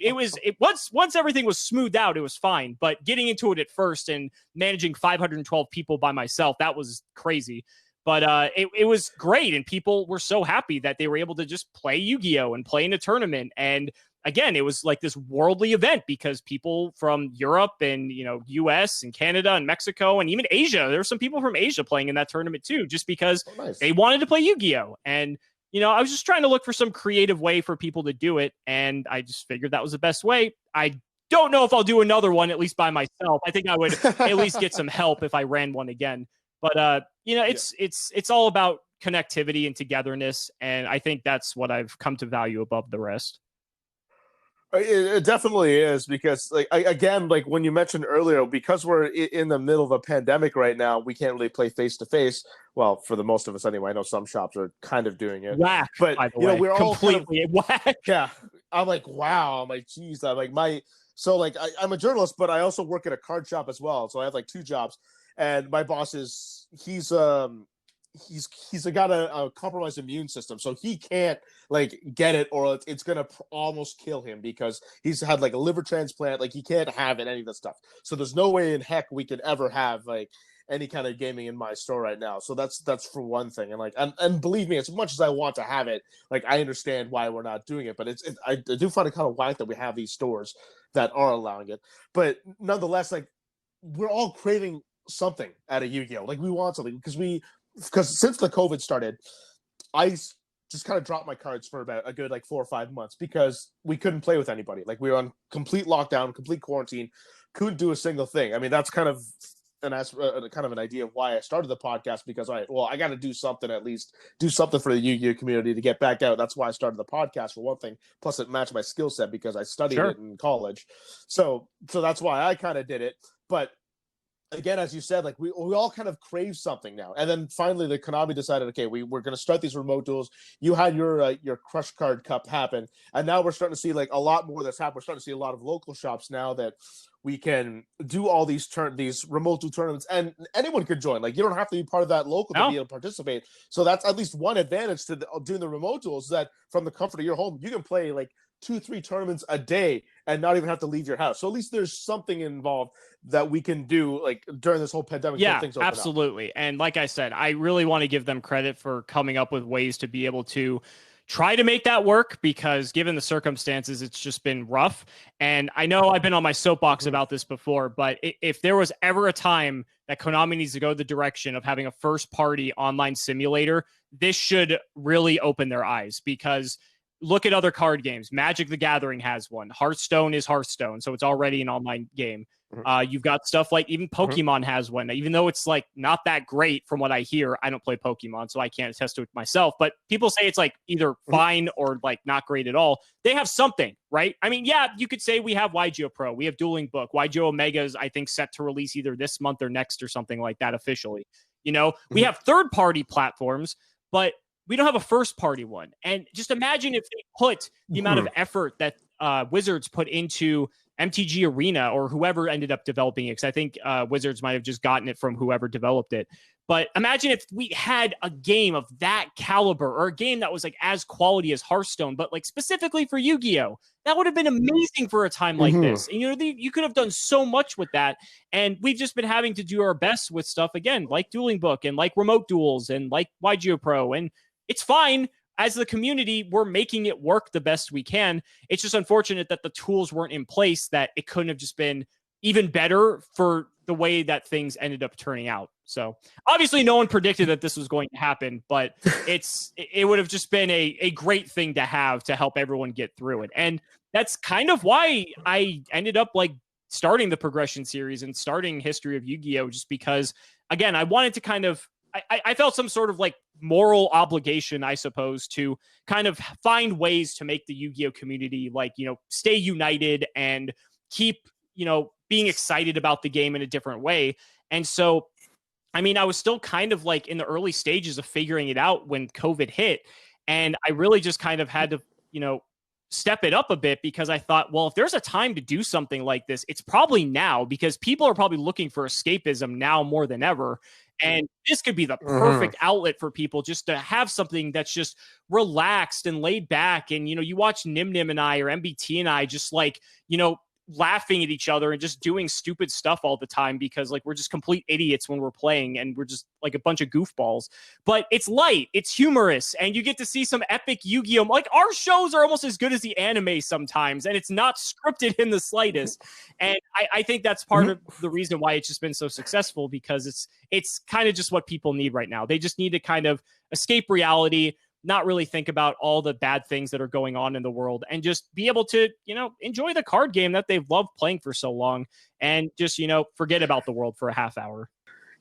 once everything was smoothed out, it was fine. But getting into it at first and managing 512 people by myself, that was crazy. But it was great, and people were so happy that they were able to just play Yu-Gi-Oh and play in a tournament. And again, it was like this worldly event, because people from Europe and, US and Canada and Mexico and even Asia, there were some people from Asia playing in that tournament too, just because they wanted to play Yu-Gi-Oh. And, I was just trying to look for some creative way for people to do it, and I just figured that was the best way. I don't know if I'll do another one, at least by myself. I think I would at least get some help if I ran one again. But it's all about connectivity and togetherness, and I think that's what I've come to value above the rest. It definitely is, because like again, like when you mentioned earlier, because we're in the middle of a pandemic right now, we can't really play face to face. Well, for the most of us anyway. I know some shops are kind of doing it. Whack, but by the way. We're all completely whack. Yeah, I'm like, wow. I'm like, geez. I'm like I'm a journalist, but I also work at a card shop as well. So I have like two jobs, and my boss he's he's got a compromised immune system, so he can't like get it, or it's gonna almost kill him because he's had like a liver transplant. Like he can't have it, any of that stuff. So there's no way in heck we could ever have like any kind of gaming in my store right now. So that's for one thing. And like and believe me, as much as I want to have it, like I understand why we're not doing it, but I do find it kind of whack that we have these stores that are allowing it. But nonetheless, like we're all craving something at a Yu-Gi-Oh! Like we want something because since the COVID started, I just kind of dropped my cards for about a good like 4 or 5 months because we couldn't play with anybody. Like we were on complete lockdown, complete quarantine, couldn't do a single thing. I mean, that's kind of an idea of why I started the podcast, because I got to do something, at least do something for the Yu-Gi-Oh! Community to get back out. That's why I started the podcast, for one thing. Plus, it matched my skill set because I studied it in college. So that's why I kind of did it. But again, as you said, like we all kind of crave something now. And then finally, the Konami decided, okay, we're going to start these remote duels. You had your Crush Card Cup happen, and now we're starting to see like a lot more that's happened. We're starting to see a lot of local shops now that we can do all these remote duel tournaments, and anyone could join. Like you don't have to be part of that local to be able to participate. So that's at least one advantage to doing the remote duels, that from the comfort of your home, you can play like 2-3 tournaments a day and not even have to leave your house. So at least there's something involved that we can do like during this whole pandemic. Yeah, absolutely. And like I said, I really want to give them credit for coming up with ways to be able to try to make that work, because given the circumstances, it's just been rough. And I know I've been on my soapbox about this before, but if there was ever a time that Konami needs to go the direction of having a first party online simulator, this should really open their eyes, because look at other card games. Magic the Gathering has one. Hearthstone is Hearthstone, so it's already an online game. You've got stuff like even Pokemon has one, even though it's like not that great from what I hear. I don't play Pokemon, so I can't attest to it myself, but people say it's like either fine or like not great at all. They have something, right? I mean, yeah, you could say we have YGO Pro, we have Dueling Book, YGO Omega is, I think, set to release either this month or next or something like that officially. You know, we have third-party platforms, but we don't have a first-party one. And just imagine if they put the amount of effort that Wizards put into MTG Arena, or whoever ended up developing it, because I think Wizards might have just gotten it from whoever developed it. But imagine if we had a game of that caliber, or a game that was like as quality as Hearthstone, but like specifically for Yu-Gi-Oh! That would have been amazing for a time like this. And, you know, you could have done so much with that. And we've just been having to do our best with stuff, again, like Dueling Book and like remote duels and like YGO Pro. And it's fine. As the community, we're making it work the best we can. It's just unfortunate that the tools weren't in place, that it couldn't have just been even better for the way that things ended up turning out. So obviously no one predicted that this was going to happen, but it would have just been a great thing to have to help everyone get through it. And that's kind of why I ended up like starting the progression series and starting History of Yu-Gi-Oh! Just because, again, I wanted to kind of, I felt some sort of like moral obligation, I suppose, to kind of find ways to make the Yu-Gi-Oh! Community like, you know, stay united and keep, you know, being excited about the game in a different way. And so, I mean, I was still kind of like in the early stages of figuring it out when COVID hit. And I really just kind of had to, you know, step it up a bit, because I thought, well, if there's a time to do something like this, it's probably now, because people are probably looking for escapism now more than ever. And this could be the perfect outlet for people, just to have something that's just relaxed and laid back. And, you know, you watch Nim Nim and I, or MBT and I, just like, you know, laughing at each other and just doing stupid stuff all the time, because like we're just complete idiots when we're playing, and we're just like a bunch of goofballs. But it's light, it's humorous, and you get to see some epic Yu-Gi-Oh! Like our shows are almost as good as the anime sometimes, and it's not scripted in the slightest. And I think that's part of the reason why it's just been so successful, because it's kind of just what people need right now. They just need to kind of escape reality, not really think about all the bad things that are going on in the world, and just be able to, you know, enjoy the card game that they've loved playing for so long, and just, you know, forget about the world for a half hour.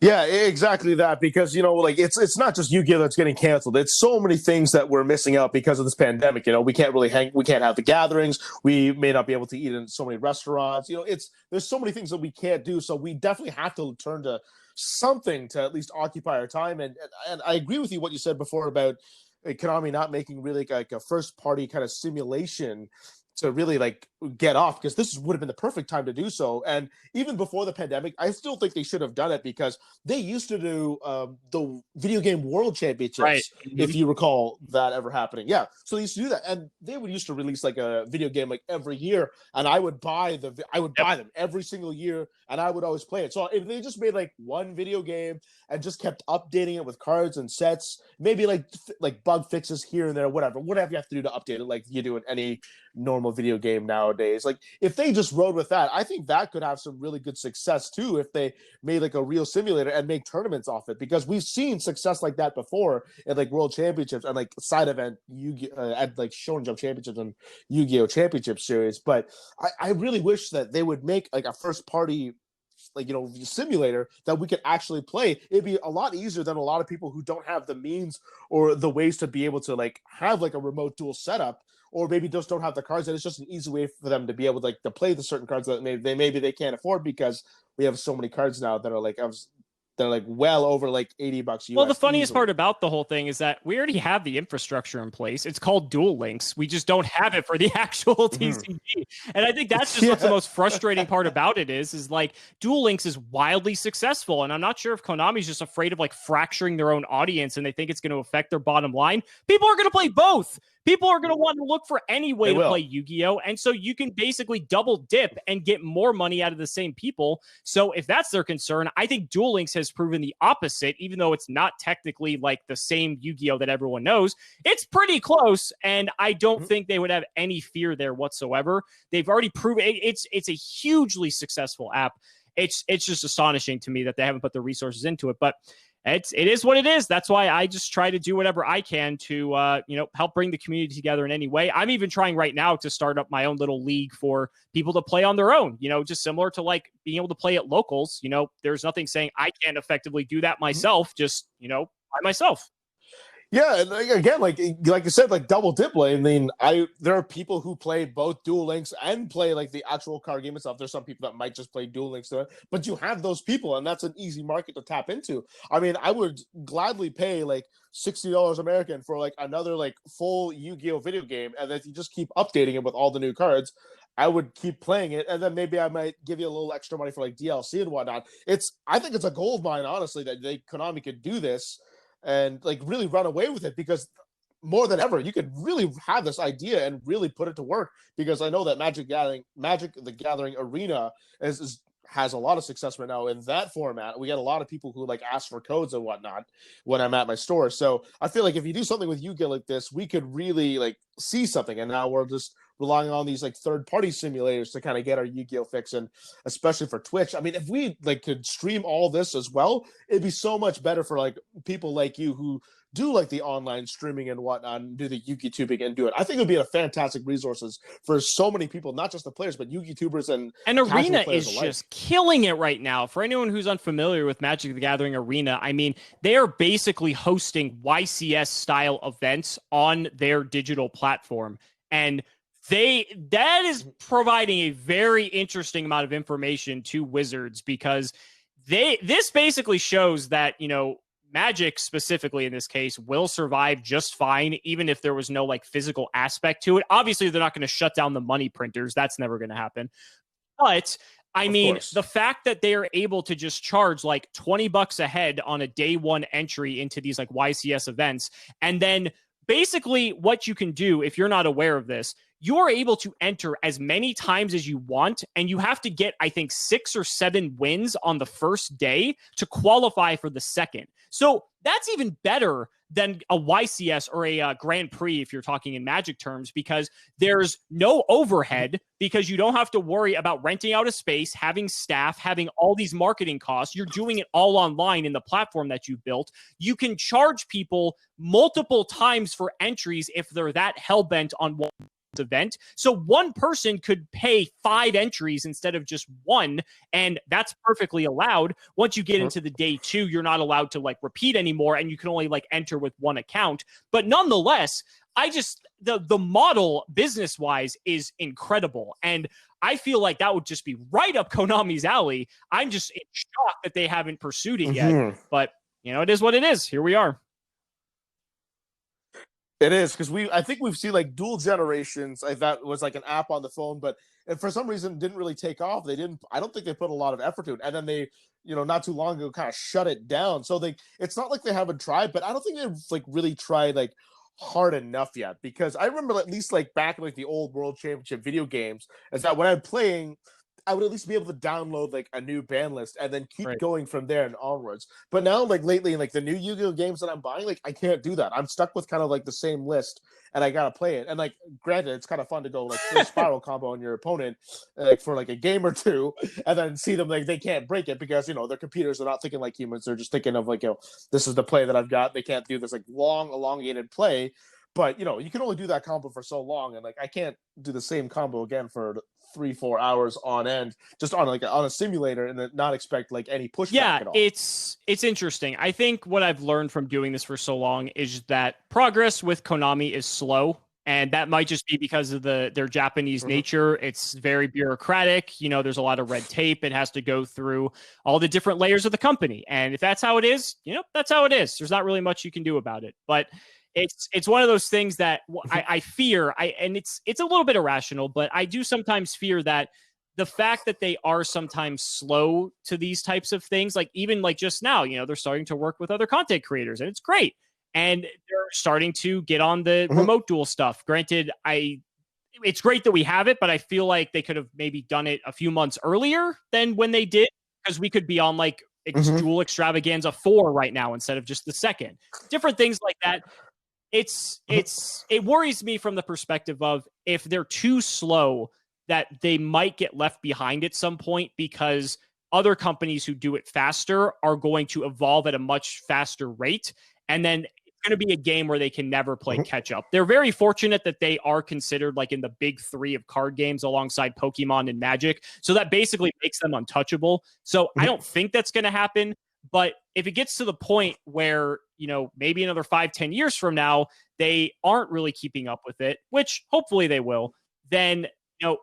Yeah, exactly that. Because, you know, like it's not just Yu-Gi-Oh! That's getting canceled. It's so many things that we're missing out because of this pandemic. You know, we can't really we can't have the gatherings. We may not be able to eat in so many restaurants. You know, there's so many things that we can't do. So we definitely have to turn to something to at least occupy our time. And I agree with you what you said before about Konami not making really like a first party kind of simulation to really like get off, because this would have been the perfect time to do so. And even before the pandemic, I still think they should have done it, because they used to do the video game world championships, Right. if you recall that ever happening. Yeah, so they used to do that, and they would used to release like a video game like every year, and I would buy them every single year, and I would always play it. So if they just made like one video game and just kept updating it with cards and sets, maybe like bug fixes here and there, whatever you have to do to update it, like you do in any normal video game nowadays. Like if they just rode with that, I think that could have some really good success too, if they made like a real simulator and make tournaments off it, because we've seen success like that before at like world championships and like side event at like Shonen Jump championships and Yu-Gi-Oh championship series. But I really wish that they would make like a first party, like, you know, simulator that we could actually play. It'd be a lot easier than a lot of people who don't have the means or the ways to be able to like have like a remote duel setup, or maybe just don't have the cards, and it's just an easy way for them to be able to like to play the certain cards that maybe they can't afford, because we have so many cards now that are like well over like $80 US. Well, the funniest easily. part about the whole thing is that we already have the infrastructure in place. It's called Duel Links. We just don't have it for the actual TCG. And I think that's just what's the most frustrating part about it is like Duel Links is wildly successful. And I'm not sure if Konami's just afraid of like fracturing their own audience and they think it's going to affect their bottom line. People are going to play both. People are going to want to look for any way to play Yu-Gi-Oh! And so you can basically double dip and get more money out of the same people. So if that's their concern, I think Duel Links has proven the opposite, even though it's not technically like the same Yu-Gi-Oh! That everyone knows. It's pretty close, and I don't think they would have any fear there whatsoever. They've already proven it's a hugely successful app. It's just astonishing to me that they haven't put the resources into it, but it is what it is. That's why I just try to do whatever I can to, help bring the community together in any way. I'm even trying right now to start up my own little league for people to play on their own, just similar to like being able to play at locals. There's nothing saying I can't effectively do that myself, just, by myself. Yeah, and again, like you said, like double dip. I mean, there are people who play both Duel Links and play like the actual card game and stuff. There's some people that might just play Duel Links to it, but you have those people, and that's an easy market to tap into. I mean, I would gladly pay like $60 American for like another like full Yu-Gi-Oh video game, and if you just keep updating it with all the new cards, I would keep playing it, and then maybe I might give you a little extra money for like DLC and whatnot. I think it's a gold mine, honestly, that Konami could do this and like really run away with it, because more than ever, you could really have this idea and really put it to work, because I know that Magic the Gathering Arena has a lot of success right now in that format. We get a lot of people who like ask for codes and whatnot when I'm at my store. So I feel like if you do something with Yu-Gi-Oh like this, we could really like see something. And now we're just relying on these like third-party simulators to kind of get our Yu-Gi-Oh fix, and especially for Twitch. I mean, if we like could stream all this as well, it'd be so much better for like people like you who do like the online streaming and whatnot, and do the Yu-Gi tubing and do it. I think it would be a fantastic resources for so many people, not just the players, but Yu-Gi tubers and Arena is alike. Just killing it right now. For anyone who's unfamiliar with Magic the Gathering Arena, I mean, they are basically hosting YCS style events on their digital platform, and that is providing a very interesting amount of information to Wizards, because this basically shows that, Magic specifically in this case will survive just fine, even if there was no like physical aspect to it. Obviously, they're not going to shut down the money printers. That's never going to happen. But I mean, the fact that they are able to just charge like $20 a head on a day one entry into these like YCS events, and then basically what you can do, if you're not aware of this, you're able to enter as many times as you want, and you have to get, I think, 6 or 7 wins on the first day to qualify for the second. So that's even better than a YCS or a Grand Prix, if you're talking in Magic terms, because there's no overhead, because you don't have to worry about renting out a space, having staff, having all these marketing costs. You're doing it all online in the platform that you built. You can charge people multiple times for entries if they're that hell-bent on one event. So one person could pay 5 entries instead of just 1, and that's perfectly allowed. Once you get into the day 2, you're not allowed to like repeat anymore, and you can only like enter with 1 account. But nonetheless, the model business wise is incredible, and I feel like that would just be right up Konami's alley. I'm just in shock that they haven't pursued it yet, but it is what it is. Here we are. It is because I think we've seen like dual generations. That was like an app on the phone, but for some reason didn't really take off. They didn't. I don't think they put a lot of effort to it, and then they, not too long ago, kind of shut it down. So it's not like they haven't tried, but I don't think they've like really tried like hard enough yet. Because I remember at least like back in like the old World Championship video games, is that when I'm playing, I would at least be able to download like a new ban list and then keep going from there and onwards. But now, like lately, in like the new Yu-Gi-Oh games that I'm buying, like I can't do that. I'm stuck with kind of like the same list, and I gotta play it. And like, granted, it's kind of fun to go like full spiral combo on your opponent, like for like a game or two, and then see them like they can't break it because their computers are not thinking like humans. They're just thinking of like this is the play that I've got. They can't do this like long elongated play. But you can only do that combo for so long, and like I can't do the same combo again for 3-4 hours on end, just on a simulator, and then not expect like any pushback at all. It's interesting. I think what I've learned from doing this for so long is that progress with Konami is slow. And that might just be because of their Japanese nature. It's very bureaucratic. There's a lot of red tape. It has to go through all the different layers of the company. And if that's how it is, that's how it is. There's not really much you can do about it. But it's one of those things that I fear. And it's a little bit irrational, but I do sometimes fear that the fact that they are sometimes slow to these types of things, like even like just now, they're starting to work with other content creators, and it's great. And they're starting to get on the remote duel stuff. Granted, it's great that we have it, but I feel like they could have maybe done it a few months earlier than when they did, because we could be on like Duel Extravaganza 4 right now instead of just the second. Different things like that. It worries me from the perspective of if they're too slow, that they might get left behind at some point, because other companies who do it faster are going to evolve at a much faster rate. And then it's going to be a game where they can never play catch up. They're very fortunate that they are considered like in the big three of card games alongside Pokemon and Magic. So that basically makes them untouchable. So I don't think that's going to happen. But if it gets to the point where, maybe another 5-10 years from now, they aren't really keeping up with it, which hopefully they will, then,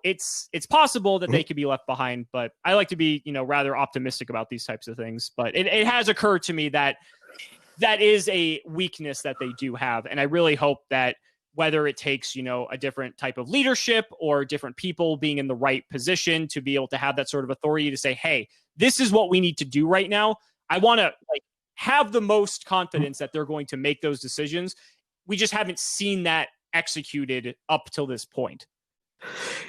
it's possible that they could be left behind. But I like to be, rather optimistic about these types of things. But it has occurred to me that is a weakness that they do have. And I really hope that whether it takes, a different type of leadership or different people being in the right position to be able to have that sort of authority to say, hey, this is what we need to do right now. I want to have the most confidence that they're going to make those decisions. We just haven't seen that executed up till this point.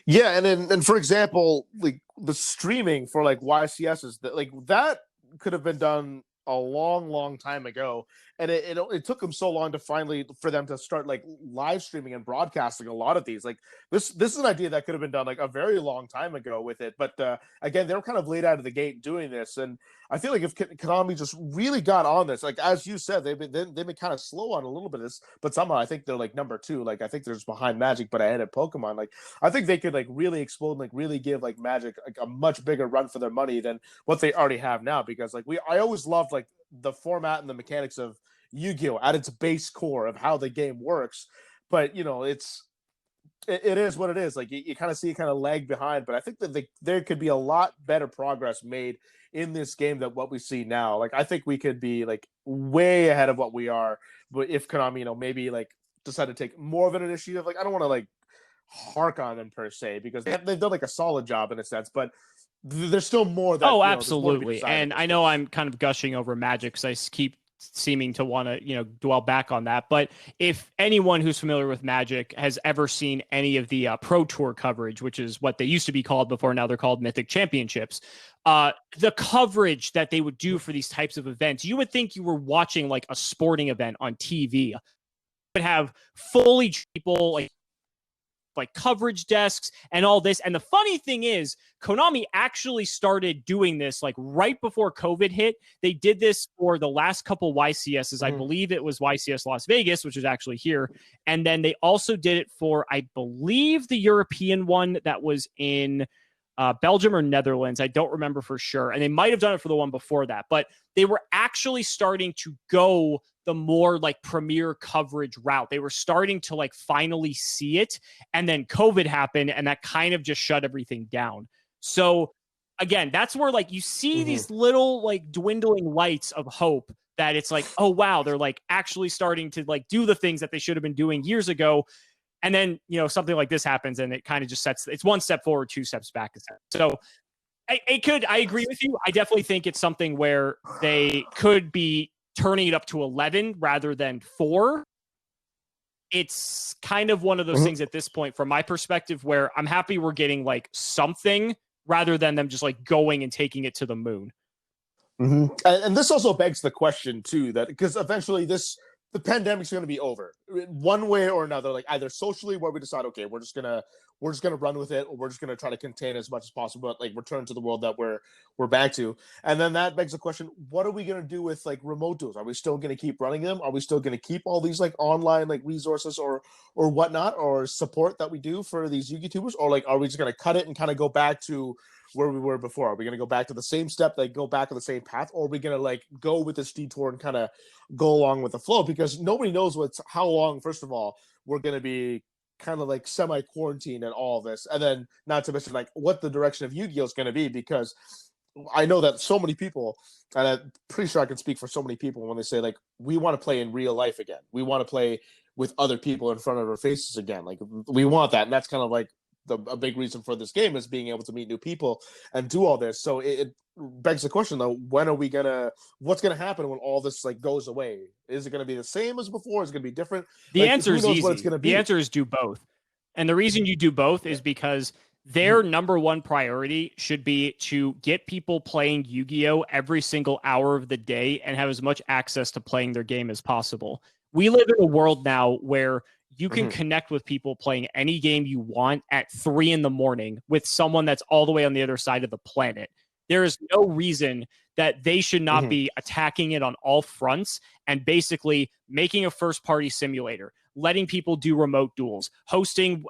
Yeah, and for example, like the streaming for like YCSs, that could have been done a long time ago, and it took them so long to finally for them to start like live streaming and broadcasting a lot of these. Like this is an idea that could have been done like a very long time ago with it, but again, they were kind of late out of the gate doing this. And I feel like if Konami just really got on this, like as you said, they've been kind of slow on a little bit of this, but somehow I think they're like number 2. Like I think they're just behind Magic, but ahead of Pokemon. Like I think they could like really explode and like really give like Magic like a much bigger run for their money than what they already have now. Because like I always loved like the format and the mechanics of Yu-Gi-Oh at its base core of how the game works, but it is what it is. Like you kind of see it kind of lag behind, but I think that there could be a lot better progress made in this game than what we see now. Like I think we could be like way ahead of what we are, but if Konami maybe like decide to take more of an initiative. Like I don't want to like hark on them per se, because they've done like a solid job in a sense, but there's still more that absolutely. And I know I'm kind of gushing over Magic because I keep seeming to want to dwell back on that, but if anyone who's familiar with Magic has ever seen any of the Pro Tour coverage, which is what they used to be called before, now they're called Mythic Championships, the coverage that they would do for these types of events, you would think you were watching like a sporting event on TV. Would have fully people like coverage desks and all this. And the funny thing is, Konami actually started doing this like right before COVID hit. They did this for the last couple YCSs. I believe it was YCS Las Vegas, which is actually here. And then they also did it for, I believe, the European one that was in Belgium or Netherlands. I don't remember for sure. And they might have done it for the one before that, but they were actually starting to go the more like premier coverage route. They were starting to like finally see it. And then COVID happened and that kind of just shut everything down. So again, that's where like you see these little like dwindling lights of hope that it's like, oh wow, they're like actually starting to like do the things that they should have been doing years ago. And then, something like this happens and it kind of just it's one step forward, two steps back. So I agree with you. I definitely think it's something where they could be turning it up to 11 rather than 4. It's kind of one of those things at this point, from my perspective, where I'm happy we're getting like something rather than them just like going and taking it to the moon. And this also begs the question too, that because eventually the pandemic's going to be over one way or another, like either socially where we decide, okay, we're just going to run with it, or we're just going to try to contain as much as possible, but like return to the world that we're back to. And then that begs the question, what are we going to do with like remote duels? Are we still going to keep running them? Are we still going to keep all these like online like resources or whatnot, or support that we do for these YouTubers? Or like, are we just going to cut it and kind of go back to where we were before? Are we going to go back to the same step, like go back on the same path, or are we going to like go with this detour and kind of go along with the flow? Because nobody knows how long, first of all, we're going to be kind of like semi-quarantined and all of this. And then not to mention like what the direction of Yu-Gi-Oh is going to be, because I know that so many people, and I'm pretty sure I can speak for so many people when they say like, we want to play in real life again. We want to play with other people in front of our faces again. Like we want that. And that's kind of like a big reason for this game, is being able to meet new people and do all this. So it begs the question though, what's gonna happen when all this like goes away? Is it gonna be the same as before? Is it gonna be different? The answer is easy. What it's gonna be. The answer is do both. And the reason you do both is because their number one priority should be to get people playing Yu-Gi-Oh every single hour of the day and have as much access to playing their game as possible. We live in a world now where you can connect with people playing any game you want at 3 a.m. with someone that's all the way on the other side of the planet. There is no reason that they should not be attacking it on all fronts and basically making a first-party simulator, letting people do remote duels, hosting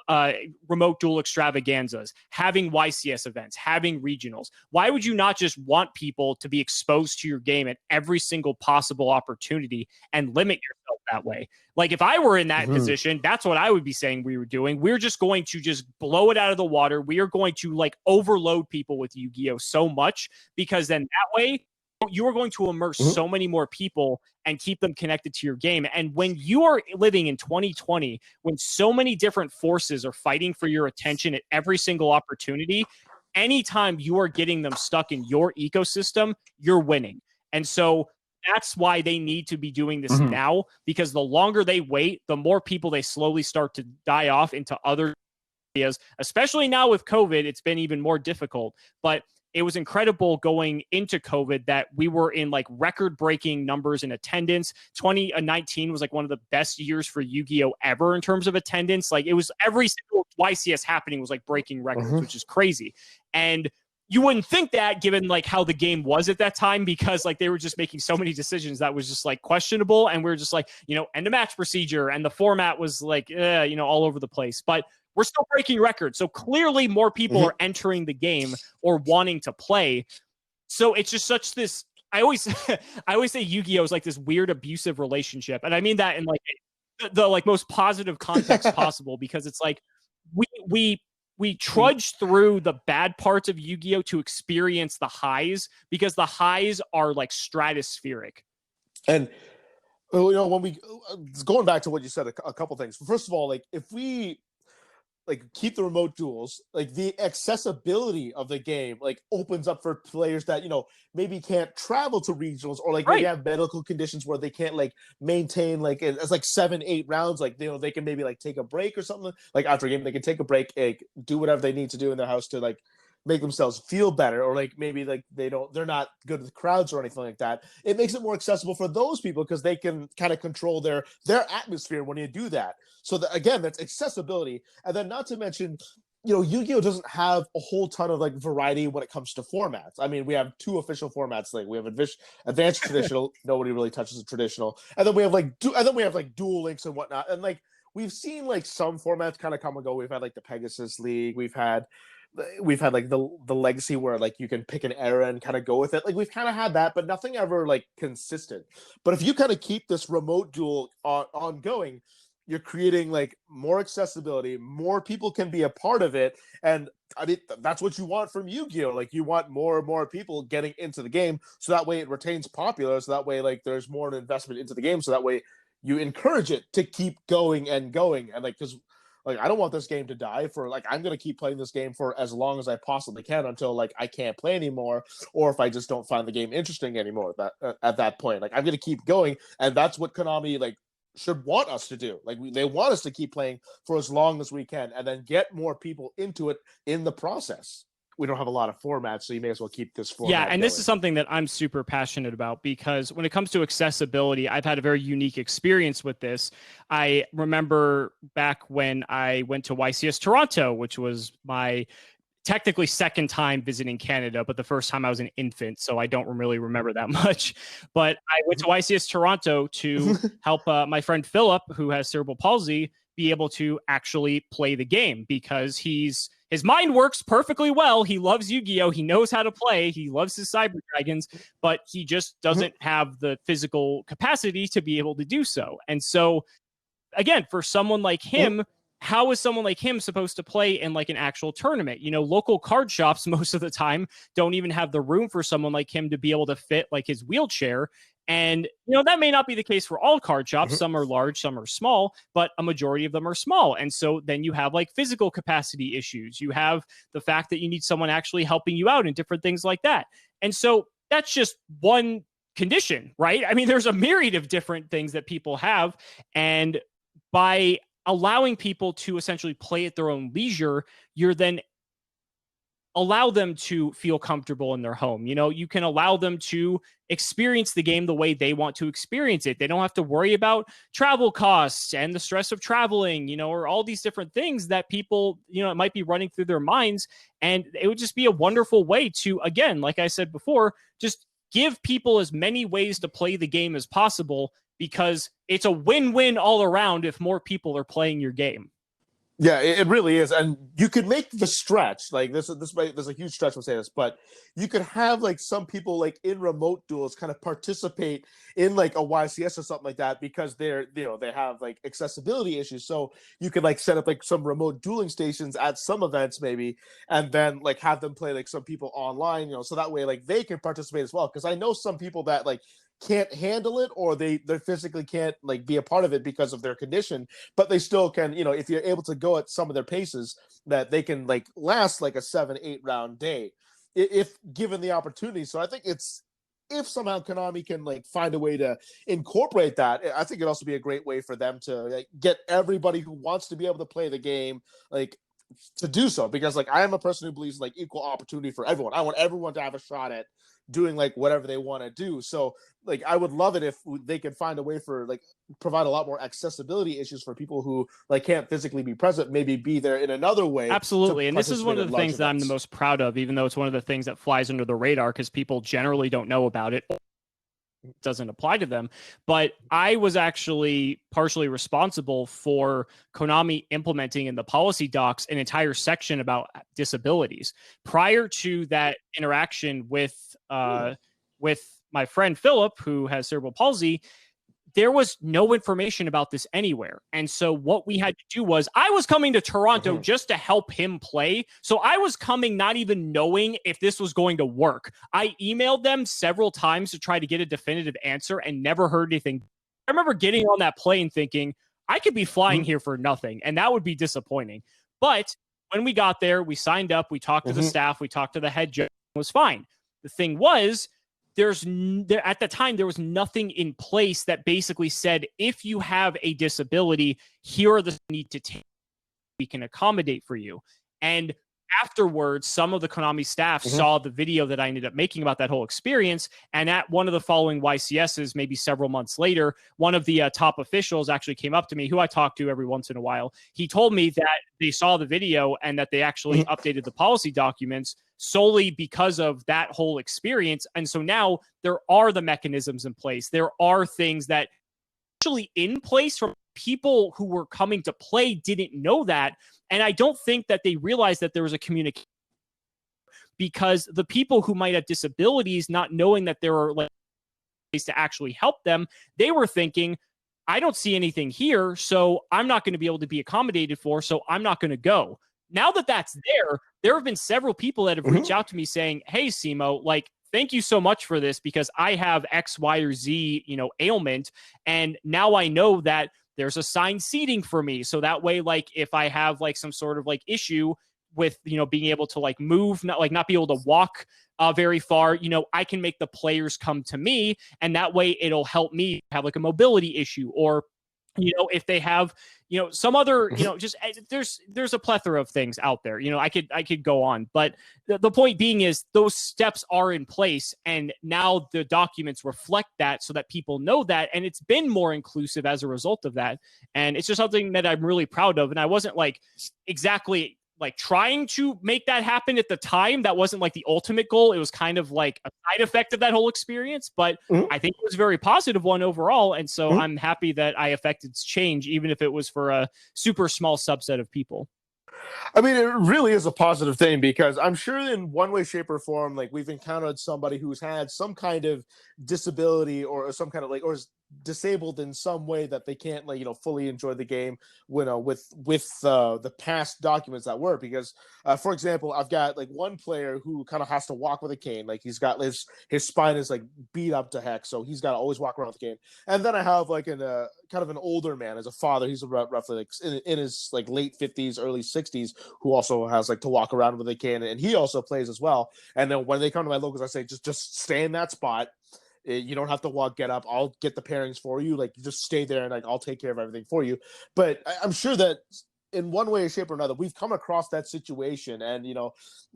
remote duel extravaganzas, having YCS events, having regionals. Why would you not just want people to be exposed to your game at every single possible opportunity and limit yourself that way? Like if I were in that position, that's what I would be saying we were doing. We're just going to just blow it out of the water. We are going to like overload people with Yu-Gi-Oh so much, because then that way you are going to immerse so many more people and keep them connected to your game. And when you are living in 2020, when so many different forces are fighting for your attention at every single opportunity, anytime you are getting them stuck in your ecosystem, you're winning. And so that's why they need to be doing this now, because the longer they wait, the more people they slowly start to die off into other areas, especially now with COVID. It's been even more difficult, but it was incredible going into COVID that we were in like record-breaking numbers in attendance. 2019 was like one of the best years for Yu-Gi-Oh ever in terms of attendance. Like it was every single YCS happening was like breaking records, which is crazy. And you wouldn't think that given like how the game was at that time, because like they were just making so many decisions that was just like questionable. And we are just like, end of match procedure. And the format was like, all over the place. But we're still breaking records. So clearly more people are entering the game or wanting to play. So it's just such this, I always say Yu-Gi-Oh is like this weird abusive relationship. And I mean that in like the like most positive context possible, because it's like we trudge through the bad parts of Yu-Gi-Oh to experience the highs, because the highs are like stratospheric. And when we going back to what you said, a couple things. First of all, like if we like keep the remote duels, like the accessibility of the game like opens up for players that maybe can't travel to regionals, or like maybe have medical conditions where they can't like maintain like it's like 7-8 rounds, like they can maybe like take a break or something, like after a game they can take a break, like do whatever they need to do in their house to like make themselves feel better, or like maybe like they're not good with crowds or anything like that. It makes it more accessible for those people because they can kind of control their atmosphere when you do that. So again, that's accessibility. And then not to mention, Yu-Gi-Oh doesn't have a whole ton of like variety when it comes to formats. I mean, we have 2 official formats. Like we have advanced traditional. Nobody really touches the traditional, and then we have like dual links and whatnot. And like we've seen like some formats kind of come and go. We've had like the Pegasus League. We've had like the legacy where like you can pick an era and kind of go with it. Like we've kind of had that, but nothing ever like consistent. But if you kind of keep this remote duel ongoing, you're creating like more accessibility, more people can be a part of it. And I mean, that's what you want from Yu-Gi-Oh! Like, you want more and more people getting into the game, so that way it retains popular, so that way, like, there's more investment into the game, so that way you encourage it to keep going and going. And, like, because, like, I don't want this game to die for, like, I'm going to keep playing this game for as long as I possibly can until, like, I can't play anymore, or if I just don't find the game interesting anymore at that point. Like, I'm going to keep going, and that's what Konami, like, should want us to do. Like, they want us to keep playing for as long as we can and then get more people into it in the process. We don't have a lot of formats, so you may as well keep this format. Yeah, and going. This is something that I'm super passionate about, because when it comes to accessibility, I've had a very unique experience with this. I remember back when I went to YCS Toronto, which was my technically second time visiting Canada, but the first time I was an infant, so I don't really remember that much. But I went to YCS Toronto to help my friend Philip, who has cerebral palsy, be able to actually play the game, because his mind works perfectly well. He loves Yu-Gi-Oh! He knows how to play. He loves his Cyber Dragons, but he just doesn't have the physical capacity to be able to do so. And so, again, for someone like him, how is someone like him supposed to play in like an actual tournament? You know, local card shops most of the time don't even have the room for someone like him to be able to fit like his wheelchair. And, you know, that may not be the case for all card shops. Some are large, some are small, but a majority of them are small. And so then you have like physical capacity issues. You have the fact that you need someone actually helping you out and different things like that. And so that's just one condition, right? I mean, there's a myriad of different things that people have. And by allowing people to essentially play at their own leisure, you're then allow them to feel comfortable in their home. You know, you can allow them to experience the game the way they want to experience it. They don't have to worry about travel costs and the stress of traveling, you know, or all these different things that people, you know, it might be running through their minds. And it would just be a wonderful way to, again, like I said before, just give people as many ways to play the game as possible, because it's a win-win all around if more people are playing your game. Yeah, it really is. And you could make the stretch, like there's a huge stretch we'll say this, but you could have like some people like in remote duels kind of participate in like a YCS or something like that, because they're, you know, they have like accessibility issues. So you could like set up like some remote dueling stations at some events maybe, and then like have them play like some people online, you know, so that way like they can participate as well. Because I know some people that like can't handle it, or they physically can't like be a part of it because of their condition, but they still can, you know, if you're able to go at some of their paces, that they can like last like a 7-8 round day if given the opportunity. So I think it's, if somehow Konami can like find a way to incorporate that, I think it'd also be a great way for them to like get everybody who wants to be able to play the game like to do so. Because like I am a person who believes in like equal opportunity for everyone. I want everyone to have a shot at doing like whatever they want to do. So like I would love it if they could find a way for like provide a lot more accessibility issues for people who like can't physically be present, maybe be there in another way. Absolutely. And this is one of the things that I'm the most proud of, even though it's one of the things that flies under the radar because people generally don't know about it. Doesn't apply to them. But I was actually partially responsible for Konami implementing in the policy docs an entire section about disabilities. Prior to that interaction with my friend Philip, who has cerebral palsy, there was no information about this anywhere. And so what we had to do was, I was coming to Toronto just to help him play. So I was coming not even knowing if this was going to work. I emailed them several times to try to get a definitive answer and never heard anything. I remember getting on that plane thinking, I could be flying here for nothing, and that would be disappointing. But when we got there, we signed up, we talked to the staff, we talked to the head judge, it was fine. The thing was, at the time, there was nothing in place that basically said, if you have a disability, here are the need to take, we can accommodate for you. And afterwards, some of the Konami staff saw the video that I ended up making about that whole experience. And at one of the following YCSs, maybe several months later, one of the top officials actually came up to me, who I talk to every once in a while. He told me that they saw the video and that they actually updated the policy documents solely because of that whole experience. And so now there are the mechanisms in place. There are things that actually in place from people who were coming to play didn't know that. And I don't think that they realized that there was a communication, because the people who might have disabilities, not knowing that there are like ways to actually help them, they were thinking, I don't see anything here, so I'm not going to be able to be accommodated for, so I'm not going to go. now that that's there have been several people that have reached out to me saying, hey, Cimo, like, thank you so much for this because I have X, Y, or Z, ailment. And now I know that there's assigned seating for me. So that way, like, if I have like some sort of like issue with, being able to like move, not be able to walk very far, I can make the players come to me, and that way it'll help me have like a mobility issue, or if they have, some other, just there's a plethora of things out there. I could go on, but the point being is those steps are in place, and now the documents reflect that so that people know that, and it's been more inclusive as a result of that. And it's just something that I'm really proud of. And I wasn't like exactly like trying to make that happen at the time. That wasn't like the ultimate goal. It was kind of like a side effect of that whole experience, but I think it was a very positive one overall. And so I'm happy that I affected change, even if it was for a super small subset of people. I mean, it really is a positive thing, because I'm sure in one way, shape, or form, like, we've encountered somebody who's had some kind of disability or some kind of like, or is disabled in some way that they can't, like, fully enjoy the game with the past documents that were. Because for example, I've got like one player who kind of has to walk with a cane. Like, he's got his spine is like beat up to heck, so he's got to always walk around with a cane. And then I have like kind of an older man as a father. He's roughly like in his like late 50s, early 60s, who also has like to walk around with a cane, and he also plays as well. And then when they come to my locals, I say, just stay in that spot. You don't have to get up. I'll get the pairings for you. Like, you just stay there, and like, I'll take care of everything for you. But I'm sure that in one way, shape, or another, we've come across that situation, and you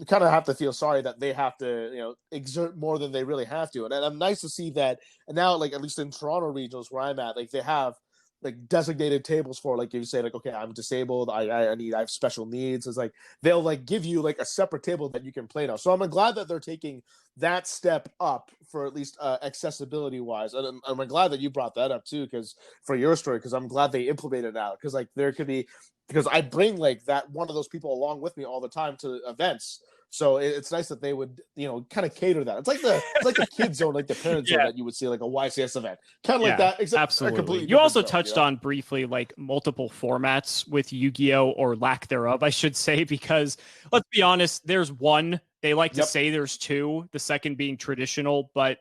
kind of have to feel sorry that they have to exert more than they really have to. And I'm nice to see that. And now, like, at least in Toronto regionals where I'm at, like, they have like designated tables for, like, if you say like, okay, I'm disabled, I have special needs. It's like they'll like give you like a separate table that you can play now. So I'm glad that they're taking that step up for at least accessibility wise. And I'm glad that you brought that up too, because for your story, because I'm glad they implemented it now. Because like there could be, because I bring like that one of those people along with me all the time to events. So it's nice that they would, kind of cater that. It's like the kids zone, like the parent zone that you would see like a YCS event, kind of like that. Except absolutely. You also touched on briefly like multiple formats with Yu-Gi-Oh, or lack thereof, I should say, because let's be honest, there's one. They like to say there's two, the second being traditional, but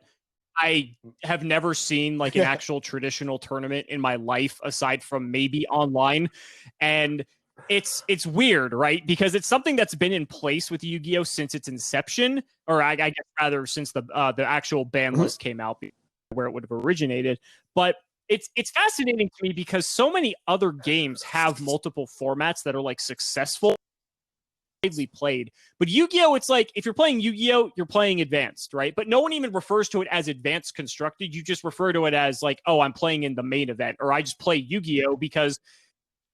I have never seen like an actual traditional tournament in my life aside from maybe online. And it's weird, right? Because it's something that's been in place with Yu-Gi-Oh since its inception, or I guess rather since the actual ban list came out, where it would have originated. But it's fascinating to me because so many other games have multiple formats that are like successful, widely played. But Yu-Gi-Oh, it's like if you're playing Yu-Gi-Oh, you're playing advanced, right? But no one even refers to it as advanced constructed. You just refer to it as like, oh, I'm playing in the main event, or I just play Yu-Gi-Oh because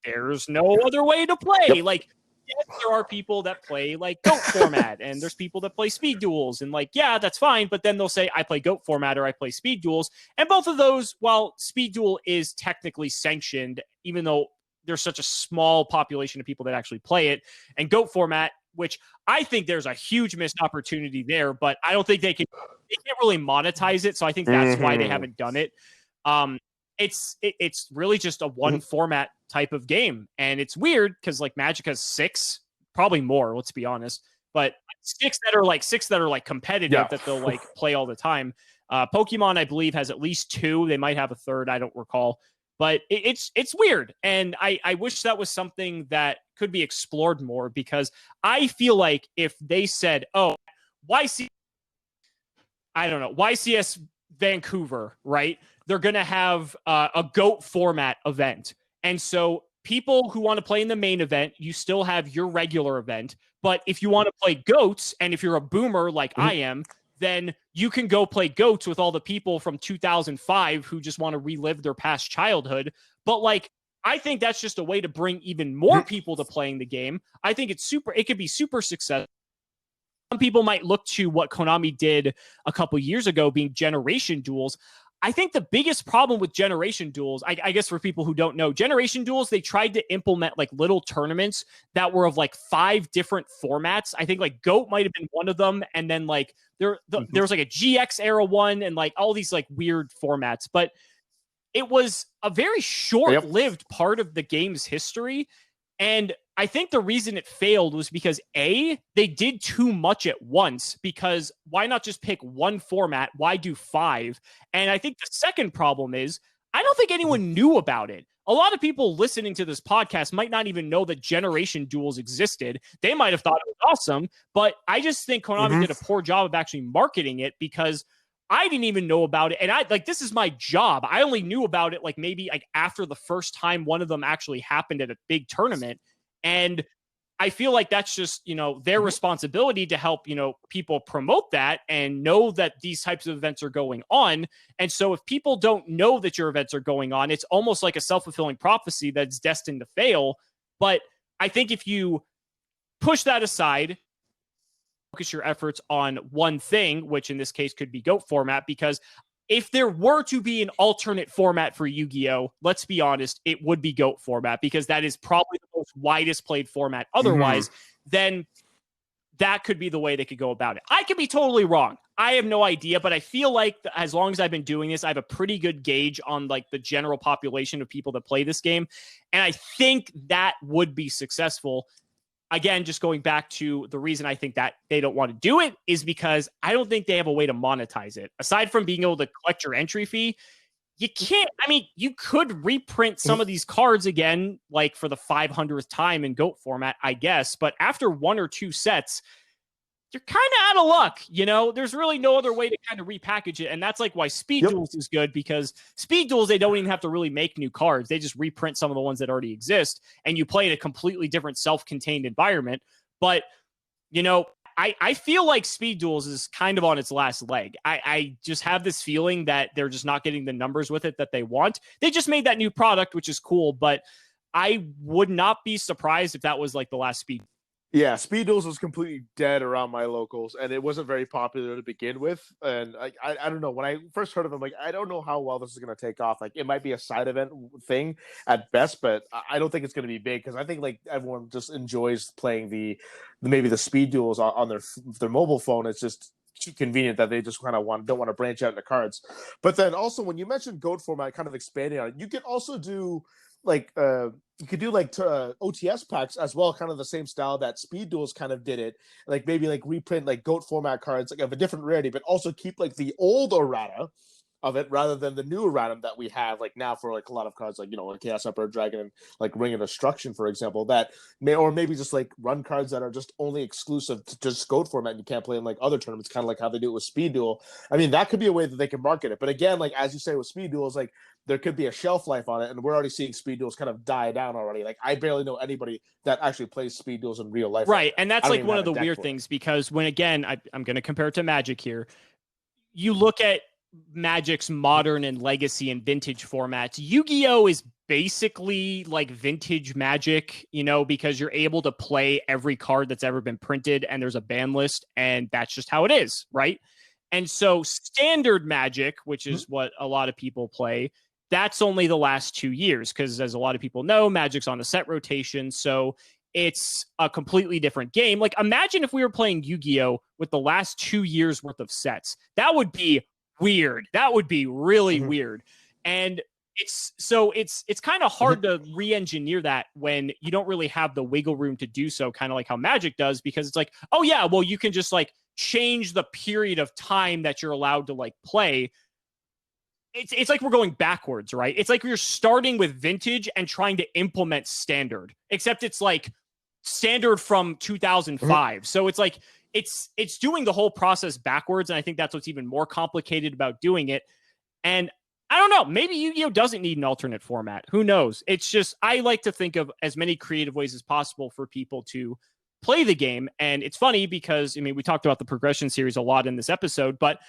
there's no other way to play. Like, yes, there are people that play like GOAT format, and there's people that play speed duels, and like, yeah, that's fine. But then they'll say, I play GOAT format or I play speed duels. And both of those, while speed duel is technically sanctioned, even though there's such a small population of people that actually play it, and GOAT format, which I think there's a huge missed opportunity there, but I don't think they can't really monetize it. So I think that's why they haven't done it. It's really just a one format type of game. And it's weird because like Magic has 6, probably more, let's be honest, but 6 that are like competitive that they'll like play all the time. Pokemon, I believe, has at least 2. They might have a third. I don't recall, but it's weird. And I wish that was something that could be explored more, because I feel like if they said, oh, YCS Vancouver, right? They're going to have a GOAT format event. And so people who want to play in the main event, you still have your regular event. But if you want to play GOATs, and if you're a boomer like I am, then you can go play GOATs with all the people from 2005 who just want to relive their past childhood. But like, I think that's just a way to bring even more people to playing the game. I think it could be super successful. Some people might look to what Konami did a couple years ago, being generation duels. I think the biggest problem with generation duels, I guess for people who don't know, generation duels, they tried to implement like little tournaments that were of like 5 different formats. I think like GOAT might have been one of them. And then like there was like a GX era one, and like all these like weird formats. But it was a very short-lived part of the game's history. And I think the reason it failed was because they did too much at once, because why not just pick one format? Why do 5? And I think the second problem is I don't think anyone knew about it. A lot of people listening to this podcast might not even know that generation duels existed. They might have thought it was awesome, but I just think Konami did a poor job of actually marketing it, because I didn't even know about it. And this is my job. I only knew about it maybe after the first time one of them actually happened at a big tournament. And I feel like that's just, their responsibility to help, people promote that and know that these types of events are going on. And so if people don't know that your events are going on, it's almost like a self-fulfilling prophecy that's destined to fail. But I think if you push that aside, focus your efforts on one thing, which in this case could be GOAT format, because if there were to be an alternate format for Yu-Gi-Oh, let's be honest, it would be GOAT format, because that is probably the most widest played format. Otherwise, then that could be the way they could go about it. I could be totally wrong. I have no idea, but I feel like as long as I've been doing this, I have a pretty good gauge on the general population of people that play this game. And I think that would be successful. Again, just going back to the reason I think that they don't want to do it is because I don't think they have a way to monetize it. Aside from being able to collect your entry fee, you can't. I mean, you could reprint some of these cards again, for the 500th time in GOAT format, I guess. But after 1 or 2 sets, you're kind of out of luck. There's really no other way to kind of repackage it. And that's why Speed Duels is good, because Speed Duels, they don't even have to really make new cards. They just reprint some of the ones that already exist, and you play in a completely different self-contained environment. But, I feel like Speed Duels is kind of on its last leg. I just have this feeling that they're just not getting the numbers with it that they want. They just made that new product, which is cool, but I would not be surprised if that was the last Speed. Yeah, Speed Duels was completely dead around my locals, and it wasn't very popular to begin with. And I don't know, when I first heard of them, I don't know how well this is going to take off. It might be a side event thing at best, but I don't think it's going to be big, because I think everyone just enjoys playing maybe the Speed Duels on their mobile phone. It's just too convenient that they just kind of don't want to branch out into cards. But then also, when you mentioned GOAT format, kind of expanding on it, you could also do you could do OTS packs as well, kind of the same style that Speed Duels kind of did it. Maybe reprint GOAT format cards of a different rarity, but also keep the old errata of it rather than the new errata that we have now for a lot of cards like Chaos Emperor Dragon and Ring of Destruction, for example, that maybe just run cards that are just only exclusive to just GOAT format and you can't play in other tournaments, kind of how they do it with Speed Duel. I mean, that could be a way that they can market it. But again, as you say with Speed Duels, there could be a shelf life on it, and we're already seeing Speed Duels kind of die down already. I barely know anybody that actually plays Speed Duels in real life. Right, and that's one of the weird things, because when, again, I'm going to compare it to Magic here, you look at Magic's modern and legacy and vintage formats, Yu-Gi-Oh! Is basically vintage Magic, because you're able to play every card that's ever been printed, and there's a ban list, and that's just how it is, right? And so standard Magic, which is what a lot of people play, that's only the last 2 years, because as a lot of people know, Magic's on a set rotation, so it's a completely different game. Imagine if we were playing Yu-Gi-Oh! With the last 2 years worth of sets. That would be weird. That would be really weird. And it's kind of hard to re-engineer that when you don't really have the wiggle room to do so, kind of like how Magic does, because it's oh yeah, well, you can just change the period of time that you're allowed to play. It's we're going backwards, right? It's you're starting with vintage and trying to implement standard, except it's standard from 2005. So it's it's doing the whole process backwards, and I think that's what's even more complicated about doing it. And I don't know, maybe Yu-Gi-Oh! Doesn't need an alternate format. Who knows? It's just, I like to think of as many creative ways as possible for people to play the game. And it's funny because, we talked about the progression series a lot in this episode, but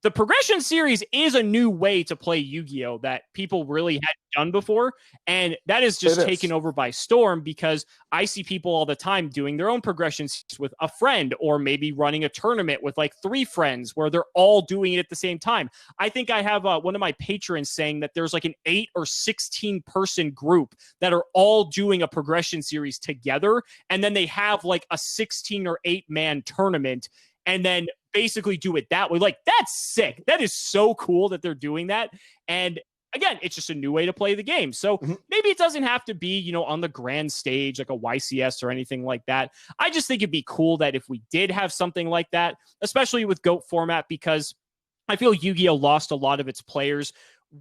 the progression series is a new way to play Yu-Gi-Oh! That people really hadn't done before. And that is just taken over by storm, because I see people all the time doing their own progression series with a friend, or maybe running a tournament with 3 friends where they're all doing it at the same time. I think I have one of my patrons saying that there's an 8 or 16 person group that are all doing a progression series together. And then they have a 16 or 8 man tournament, and then basically do it that way. That's sick. That is so cool that they're doing that. And again, it's just a new way to play the game. So maybe it doesn't have to be, you know, on the grand stage like a YCS or anything like that. I just think it'd be cool that if we did have something like that, especially with GOAT format, because I feel Yu-Gi-Oh! Lost a lot of its players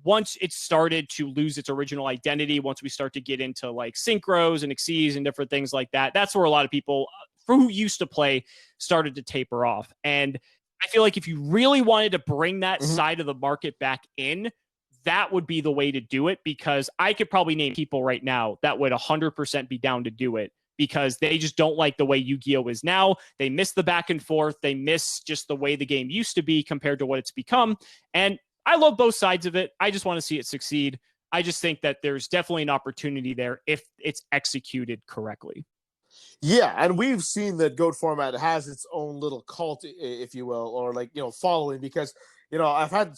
once it started to lose its original identity. Once we start to get into like synchros and exceeds and different things like that, that's where a lot of people who used to play started to taper off. And I feel like if you really wanted to bring that side of the market back in, that would be the way to do it, because I could probably name people right now that would 100% be down to do it, because they just don't like the way Yu-Gi-Oh! Is now. They miss the back and forth. They miss just the way the game used to be compared to what it's become. And I love both sides of it. I just want to see it succeed. I just think that there's definitely an opportunity there if it's executed correctly. Yeah, and we've seen that GOAT format has its own little cult, if you will, or like, you know, following, because, you know, I've had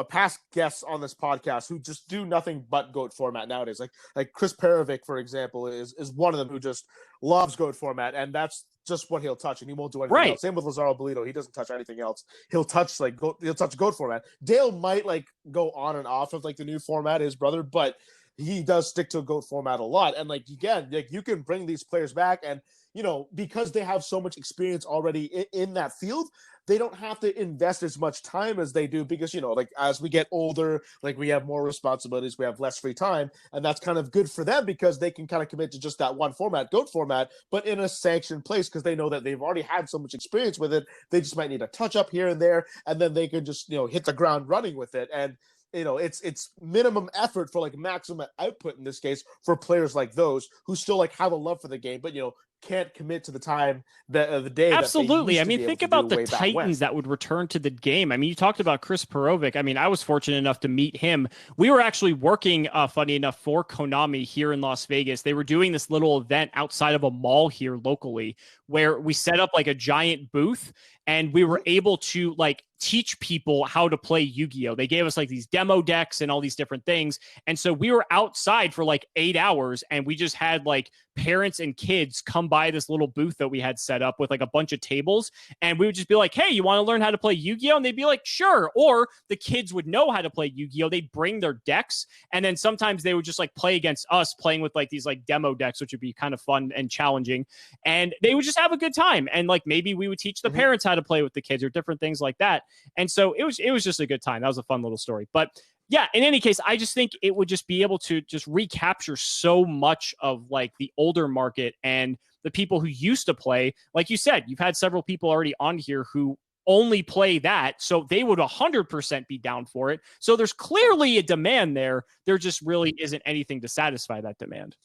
past guests on this podcast who just do nothing but GOAT format nowadays. Like Chris Perovic, for example, is one of them who just loves GOAT format, and that's just what he'll touch, and he won't do anything else. Same with Lazaro Bolito. He doesn't touch anything else. He'll touch GOAT format. Dale might like go on and off of like the new format, his brother, but he does stick to a GOAT format a lot. And like, again, like you can bring these players back, and, you know, because they have so much experience already in that field, they don't have to invest as much time as they do, because, you know, like as we get older, like we have more responsibilities, we have less free time, and that's kind of good for them because they can kind of commit to just that one format, GOAT format, but in a sanctioned place, because they know that they've already had so much experience with it. They just might need a touch up here and there, and then they can just, you know, hit the ground running with it. And, you know, it's minimum effort for like maximum output in this case for players like those who still like have a love for the game, but, you know, can't commit to the time the day. Absolutely. I mean, think about the Titans that would return to the game. I mean, you talked about Chris Perovic. I mean, I was fortunate enough to meet him. We were actually working, funny enough, for Konami here in Las Vegas. They were doing this little event outside of a mall here locally where we set up like a giant booth, and we were able to like teach people how to play Yu-Gi-Oh! They gave us like these demo decks and all these different things. And so we were outside for like 8 hours, and we just had like parents and kids come by this little booth that we had set up with like a bunch of tables. And we would just be like, hey, you want to learn how to play Yu-Gi-Oh? And they'd be like, sure. Or the kids would know how to play Yu-Gi-Oh! They'd bring their decks. And then sometimes they would just like play against us playing with like these like demo decks, which would be kind of fun and challenging. And they would just have a good time. And like maybe we would teach the parents how to play with the kids or different things like that. And so it was just a good time. That was a fun little story. But yeah, in any case, I just think it would just be able to just recapture so much of like the older market and the people who used to play. Like you said, you've had several people already on here who only play that, so they would 100% be down for it. So there's clearly a demand there. There just really isn't anything to satisfy that demand.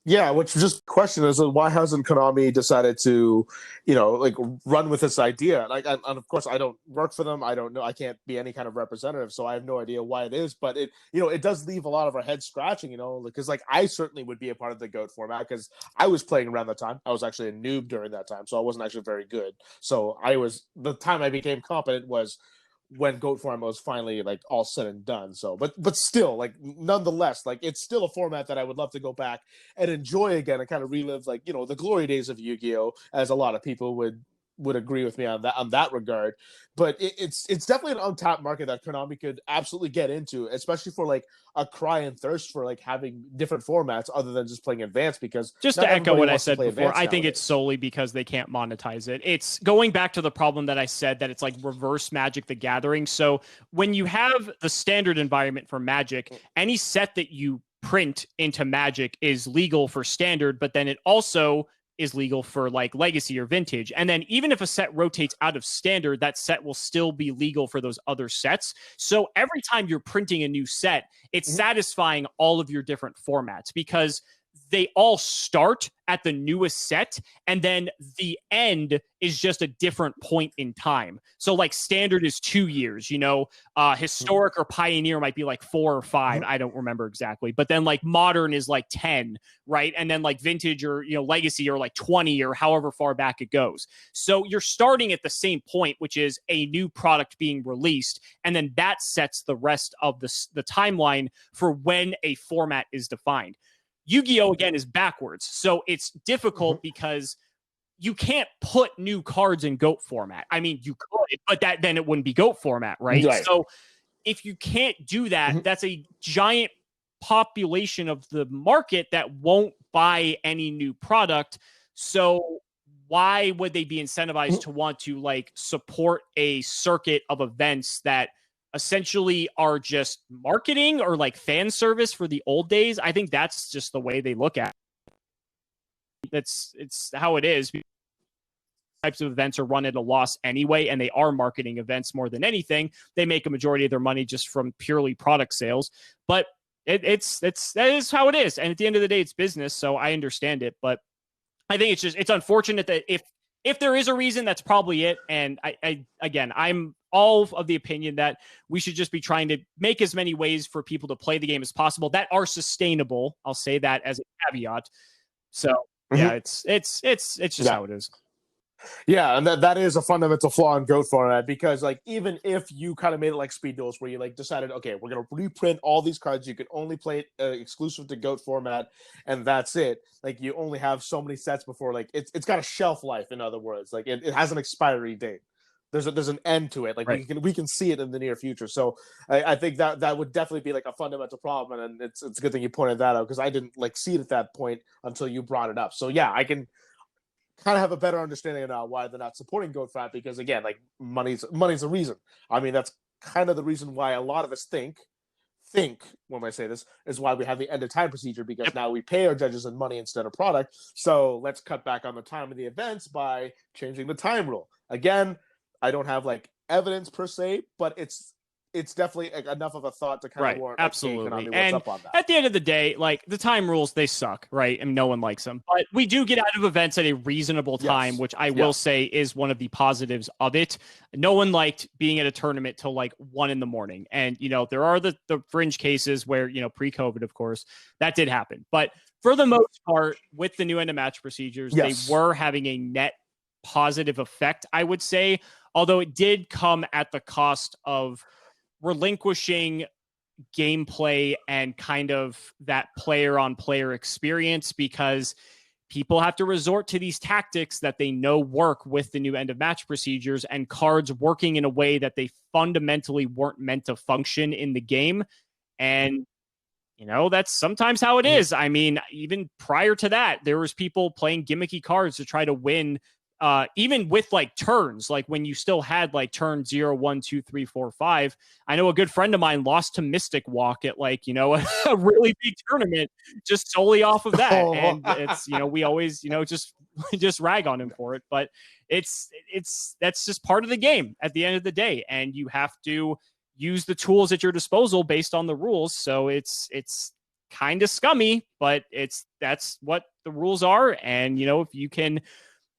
Yeah, which just question is, why hasn't Konami decided to, you know, like run with this idea? Like, and of course, I don't work for them. I don't know. I can't be any kind of representative, so I have no idea why it is. But it, you know, it does leave a lot of our heads scratching. You know, because like I certainly would be a part of the GOAT format because I was playing around the time. I was actually a noob during that time, so I wasn't actually very good. So the time I became competent was when GOAT format was finally like all said and done. So, but still, like nonetheless, like it's still a format that I would love to go back and enjoy again and kind of relive, like, you know, the glory days of Yu-Gi-Oh! As a lot of people would agree with me on that regard. But it's definitely an untapped market that Konami could absolutely get into, especially for like a cry and thirst for like having different formats other than just playing advanced. Because just to echo what I said before, I think it's solely because they can't monetize it. It's going back to the problem that I said, that it's like reverse Magic the Gathering. So when you have the standard environment for Magic, any set that you print into Magic is legal for standard, but then it also is legal for like legacy or vintage. And then even if a set rotates out of standard, that set will still be legal for those other sets. So every time you're printing a new set, it's satisfying all of your different formats, because they all start at the newest set, and then the end is just a different point in time. So like standard is 2 years, you know, historic or pioneer might be like 4 or 5. I don't remember exactly, but then like modern is like 10, right? And then like vintage or, you know, legacy are like 20 or however far back it goes. So you're starting at the same point, which is a new product being released. And then that sets the rest of the timeline for when a format is defined. Yu-Gi-Oh! Again is backwards. So it's difficult because you can't put new cards in GOAT format. I mean, you could, but then it wouldn't be GOAT format, right? So if you can't do that, that's a giant population of the market that won't buy any new product. So why would they be incentivized to want to like support a circuit of events that essentially are just marketing or like fan service for the old days? I think that's just the way they look at it. It's how it is. Types of events are run at a loss anyway, and they are marketing events more than anything. They make a majority of their money just from purely product sales, but that is how it is. And at the end of the day, it's business, so I understand it. But I think it's unfortunate that if there is a reason, that's probably it. And I'm all of the opinion that we should just be trying to make as many ways for people to play the game as possible that are sustainable. I'll say that as a caveat. So yeah, it's just how it is. Yeah, and that is a fundamental flaw in GOAT format, because like even if you kind of made it like Speed Duels, where you like decided, okay, we're gonna reprint all these cards, you can only play it exclusive to GOAT format, and that's it. Like you only have so many sets before, like it's got a shelf life. In other words, like it has an expiry date. There's an end to it. Like right. we can see it in the near future. So I think that would definitely be like a fundamental problem, and it's a good thing you pointed that out, because I didn't like see it at that point until you brought it up. So yeah, I can kind of have a better understanding of now why they're not supporting GOAT format, because again, like money's a reason. I mean, that's kind of the reason why a lot of us think when I say this is why we have the end of time procedure, because now we pay our judges in money instead of product. So let's cut back on the time of the events by changing the time rule. Again, I don't have like evidence per se, but it's definitely enough of a thought to kind of warrant. Absolutely. Konami, what's and up on that? At the end of the day, like the time rules, they suck, right? And no one likes them. But we do get out of events at a reasonable time, which I will say is one of the positives of it. No one liked being at a tournament till like 1 a.m. And, you know, there are the fringe cases where, you know, pre-COVID, of course, that did happen. But for the most part, with the new end of match procedures, they were having a net positive effect, I would say, although it did come at the cost of relinquishing gameplay and kind of that player on player experience, because people have to resort to these tactics that they know work with the new end of match procedures, and cards working in a way that they fundamentally weren't meant to function in the game. And you know, that's sometimes how it is. I mean, even prior to that, there was people playing gimmicky cards to try to win, even with like turns, like when you still had like turn 0, 1, 2, 3, 4, 5. I know a good friend of mine lost to Mystic Walk at like, you know, a really big tournament just solely off of that. And it's, you know, we always, you know, just rag on him for it, but that's just part of the game at the end of the day. And you have to use the tools at your disposal based on the rules. So it's kind of scummy, but that's what the rules are. And, you know, if you can,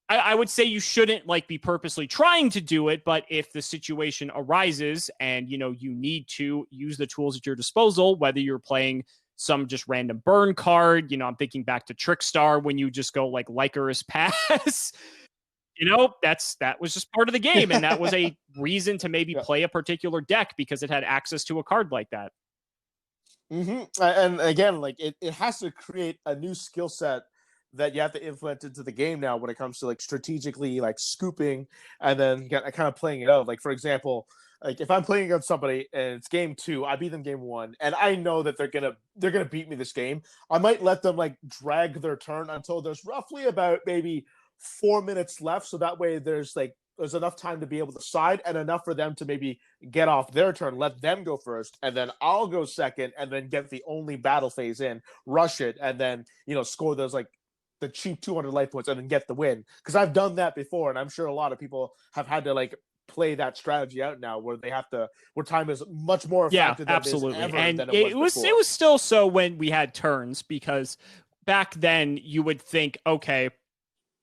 I would say you shouldn't like be purposely trying to do it, but if the situation arises and, you know, you need to use the tools at your disposal, whether you're playing some just random burn card, you know, I'm thinking back to Trickstar when you just go like Lycanus Pass, you know, that was just part of the game. And that was a reason to maybe play a particular deck because it had access to a card like that. And again, like it has to create a new skill set that you have to implement into the game now when it comes to like strategically like scooping and then kind of playing it out. Like for example, like if I'm playing against somebody and it's game 2, I beat them game 1, and I know that they're gonna beat me this game, I might let them like drag their turn until there's roughly about maybe 4 minutes left, so that way there's enough time to be able to side and enough for them to maybe get off their turn, let them go first, and then I'll go second, and then get the only battle phase in, rush it, and then, you know, score those like the cheap 200 life points and then get the win. Because I've done that before, and I'm sure a lot of people have had to like play that strategy out now, where time is much more effective. Absolutely. And than it was still so when we had turns, because back then you would think, okay,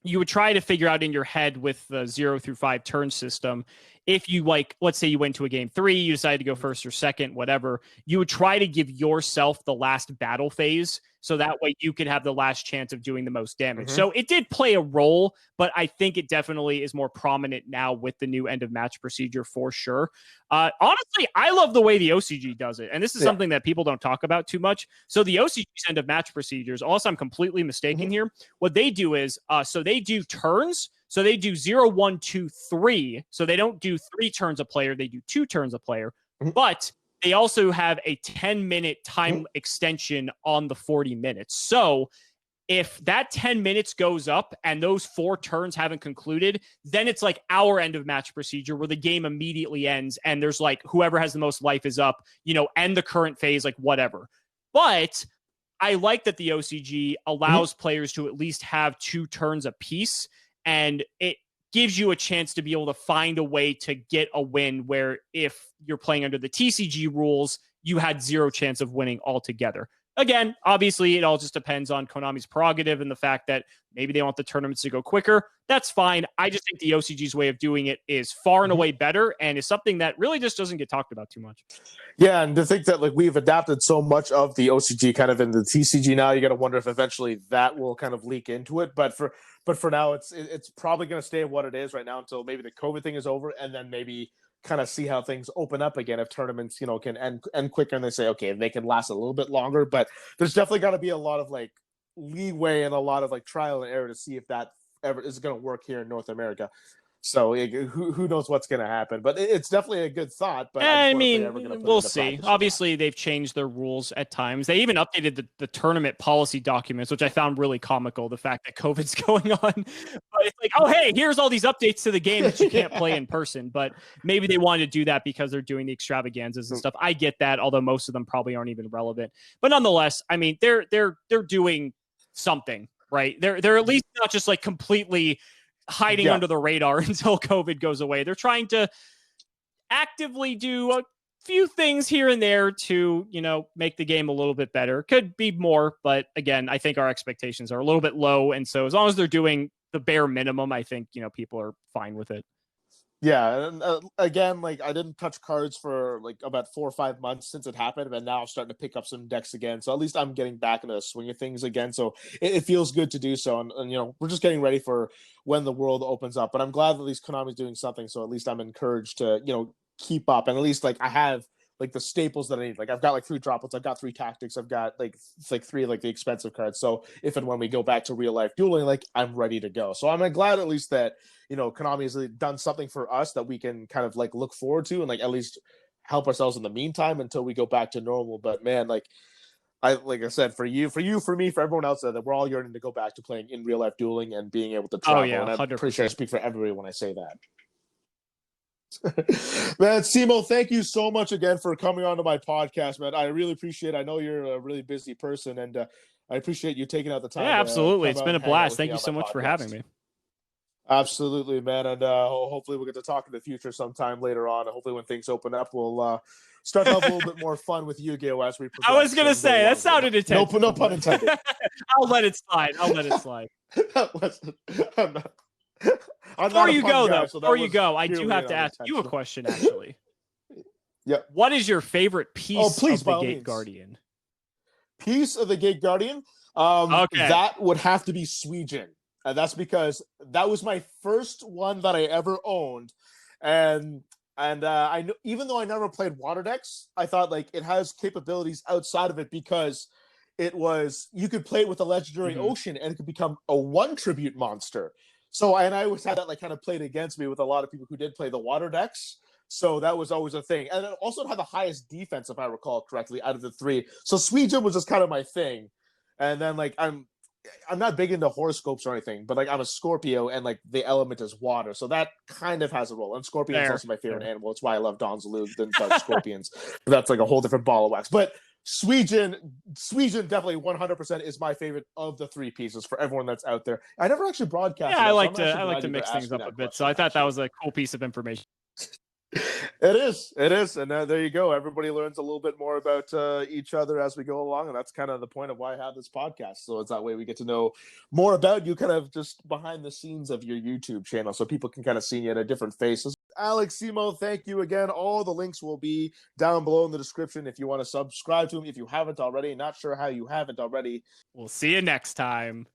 you would try to figure out in your head with the 0 through 5 turn system, if you like, let's say you went to a game 3, you decided to go first or second, whatever, you would try to give yourself the last battle phase, so that way you could have the last chance of doing the most damage. So it did play a role, but I think it definitely is more prominent now with the new end of match procedure for sure. Honestly, I love the way the OCG does it. And this is something that people don't talk about too much. So the OCG's end of match procedures, unless I'm completely mistaken here, what they do is, so they do turns. So they do 0, 1, 2, 3. So they don't do 3 turns a player. They do 2 turns a player. But they also have a 10-minute time extension on the 40 minutes. So if that 10 minutes goes up and those 4 turns haven't concluded, then it's like our end of match procedure where the game immediately ends and there's like whoever has the most life is up, end the current phase, like whatever. But I like that the OCG allows players to at least have 2 turns apiece, and it gives you a chance to be able to find a way to get a win where if you're playing under the TCG rules, you had 0 chance of winning altogether. Again, obviously, it all just depends on Konami's prerogative and the fact that maybe they want the tournaments to go quicker. That's fine. I just think the OCG's way of doing it is far and away better and is something that really just doesn't get talked about too much. Yeah, and to think that like we've adapted so much of the OCG kind of in the TCG now, you got to wonder if eventually that will kind of leak into it. But for now, it's probably going to stay what it is right now until maybe the COVID thing is over, and then maybe kind of see how things open up again if tournaments, can end quicker and they say, okay, they can last a little bit longer. But there's definitely got to be a lot of like leeway and a lot of like trial and error to see if that ever is going to work here in North America. So who knows what's going to happen, but it's definitely a good thought. But I mean, we'll see. Obviously, they've changed their rules at times. They even updated the tournament policy documents, which I found really comical. The fact that COVID's going on, but it's like, oh hey, here's all these updates to the game that you can't play in person. But maybe they wanted to do that because they're doing the extravaganzas and stuff. I get that, although most of them probably aren't even relevant. But nonetheless, I mean, they're doing something, right? They're at least not just like completely hiding under the radar until COVID goes away. They're trying to actively do a few things here and there to, make the game a little bit better. Could be more, but again, I think our expectations are a little bit low. And so as long as they're doing the bare minimum, I think, people are fine with it. Yeah, and again, like I didn't touch cards for like about 4 or 5 months since it happened, and now I'm starting to pick up some decks again. So at least I'm getting back into the swing of things again. So it feels good to do so, and we're just getting ready for when the world opens up. But I'm glad that at least Konami's doing something. So at least I'm encouraged to keep up, and at least like I have like the staples that I need. Like I've got like 3 droplets, I've got 3 tactics, I've got like 3 like the expensive cards. So if and when we go back to real life dueling, like I'm ready to go. So I'm glad at least that Konami has done something for us that we can kind of like look forward to and like at least help ourselves in the meantime until we go back to normal. But man, like I said, for you, for me, for everyone else that we're all yearning to go back to playing in real life dueling and being able to travel. Oh, yeah, and I'm 100%. pretty sure I speak for everybody when I say that. Man, Cimo, thank you so much again for coming on to my podcast, man. I really appreciate it. I know you're a really busy person, and I appreciate you taking out the time. Yeah, absolutely. It's been a blast. Thank you so much for having me. Absolutely, man. And hopefully we'll get to talk in the future sometime later on. Hopefully when things open up, we'll start to have a little bit more fun with Yu-Gi-Oh! As we progress. I was going to say, that sounded intense. No pun intended. I'll let it slide. Before you go, I do have to ask you a question, actually. Yeah. What is your favorite piece of the Gate Guardian? Piece of the Gate Guardian? Okay. That would have to be Suijin. And that's because that was my first one that I ever owned. And I know, even though I never played water decks, I thought like it has capabilities outside of it because you could play it with a legendary ocean and it could become a 1 tribute monster. So, and I always had that like kind of played against me with a lot of people who did play the water decks. So that was always a thing. And it also had the highest defense, if I recall correctly, out of the 3. So Suijin was just kind of my thing. And then like I'm not big into horoscopes or anything, but like I'm a Scorpio and like the element is water. So that kind of has a role. And Scorpion is also my favorite animal. It's why I love Don Zalug than Scorpions. But that's like a whole different ball of wax. But Suijin definitely 100% is my favorite of the 3 pieces for everyone that's out there. I never actually broadcast. Yeah, I like to mix things up a bit. So I thought that was a cool piece of information. It is, and there you go. Everybody learns a little bit more about each other as we go along, and that's kind of the point of why I have this podcast. So it's that way we get to know more about you, kind of just behind the scenes of your YouTube channel, so people can kind of see you in a different face. Alex, Cimo, thank you again. All the links will be down below in the description if you want to subscribe to him if you haven't already. Not sure how you haven't already. We'll see you next time.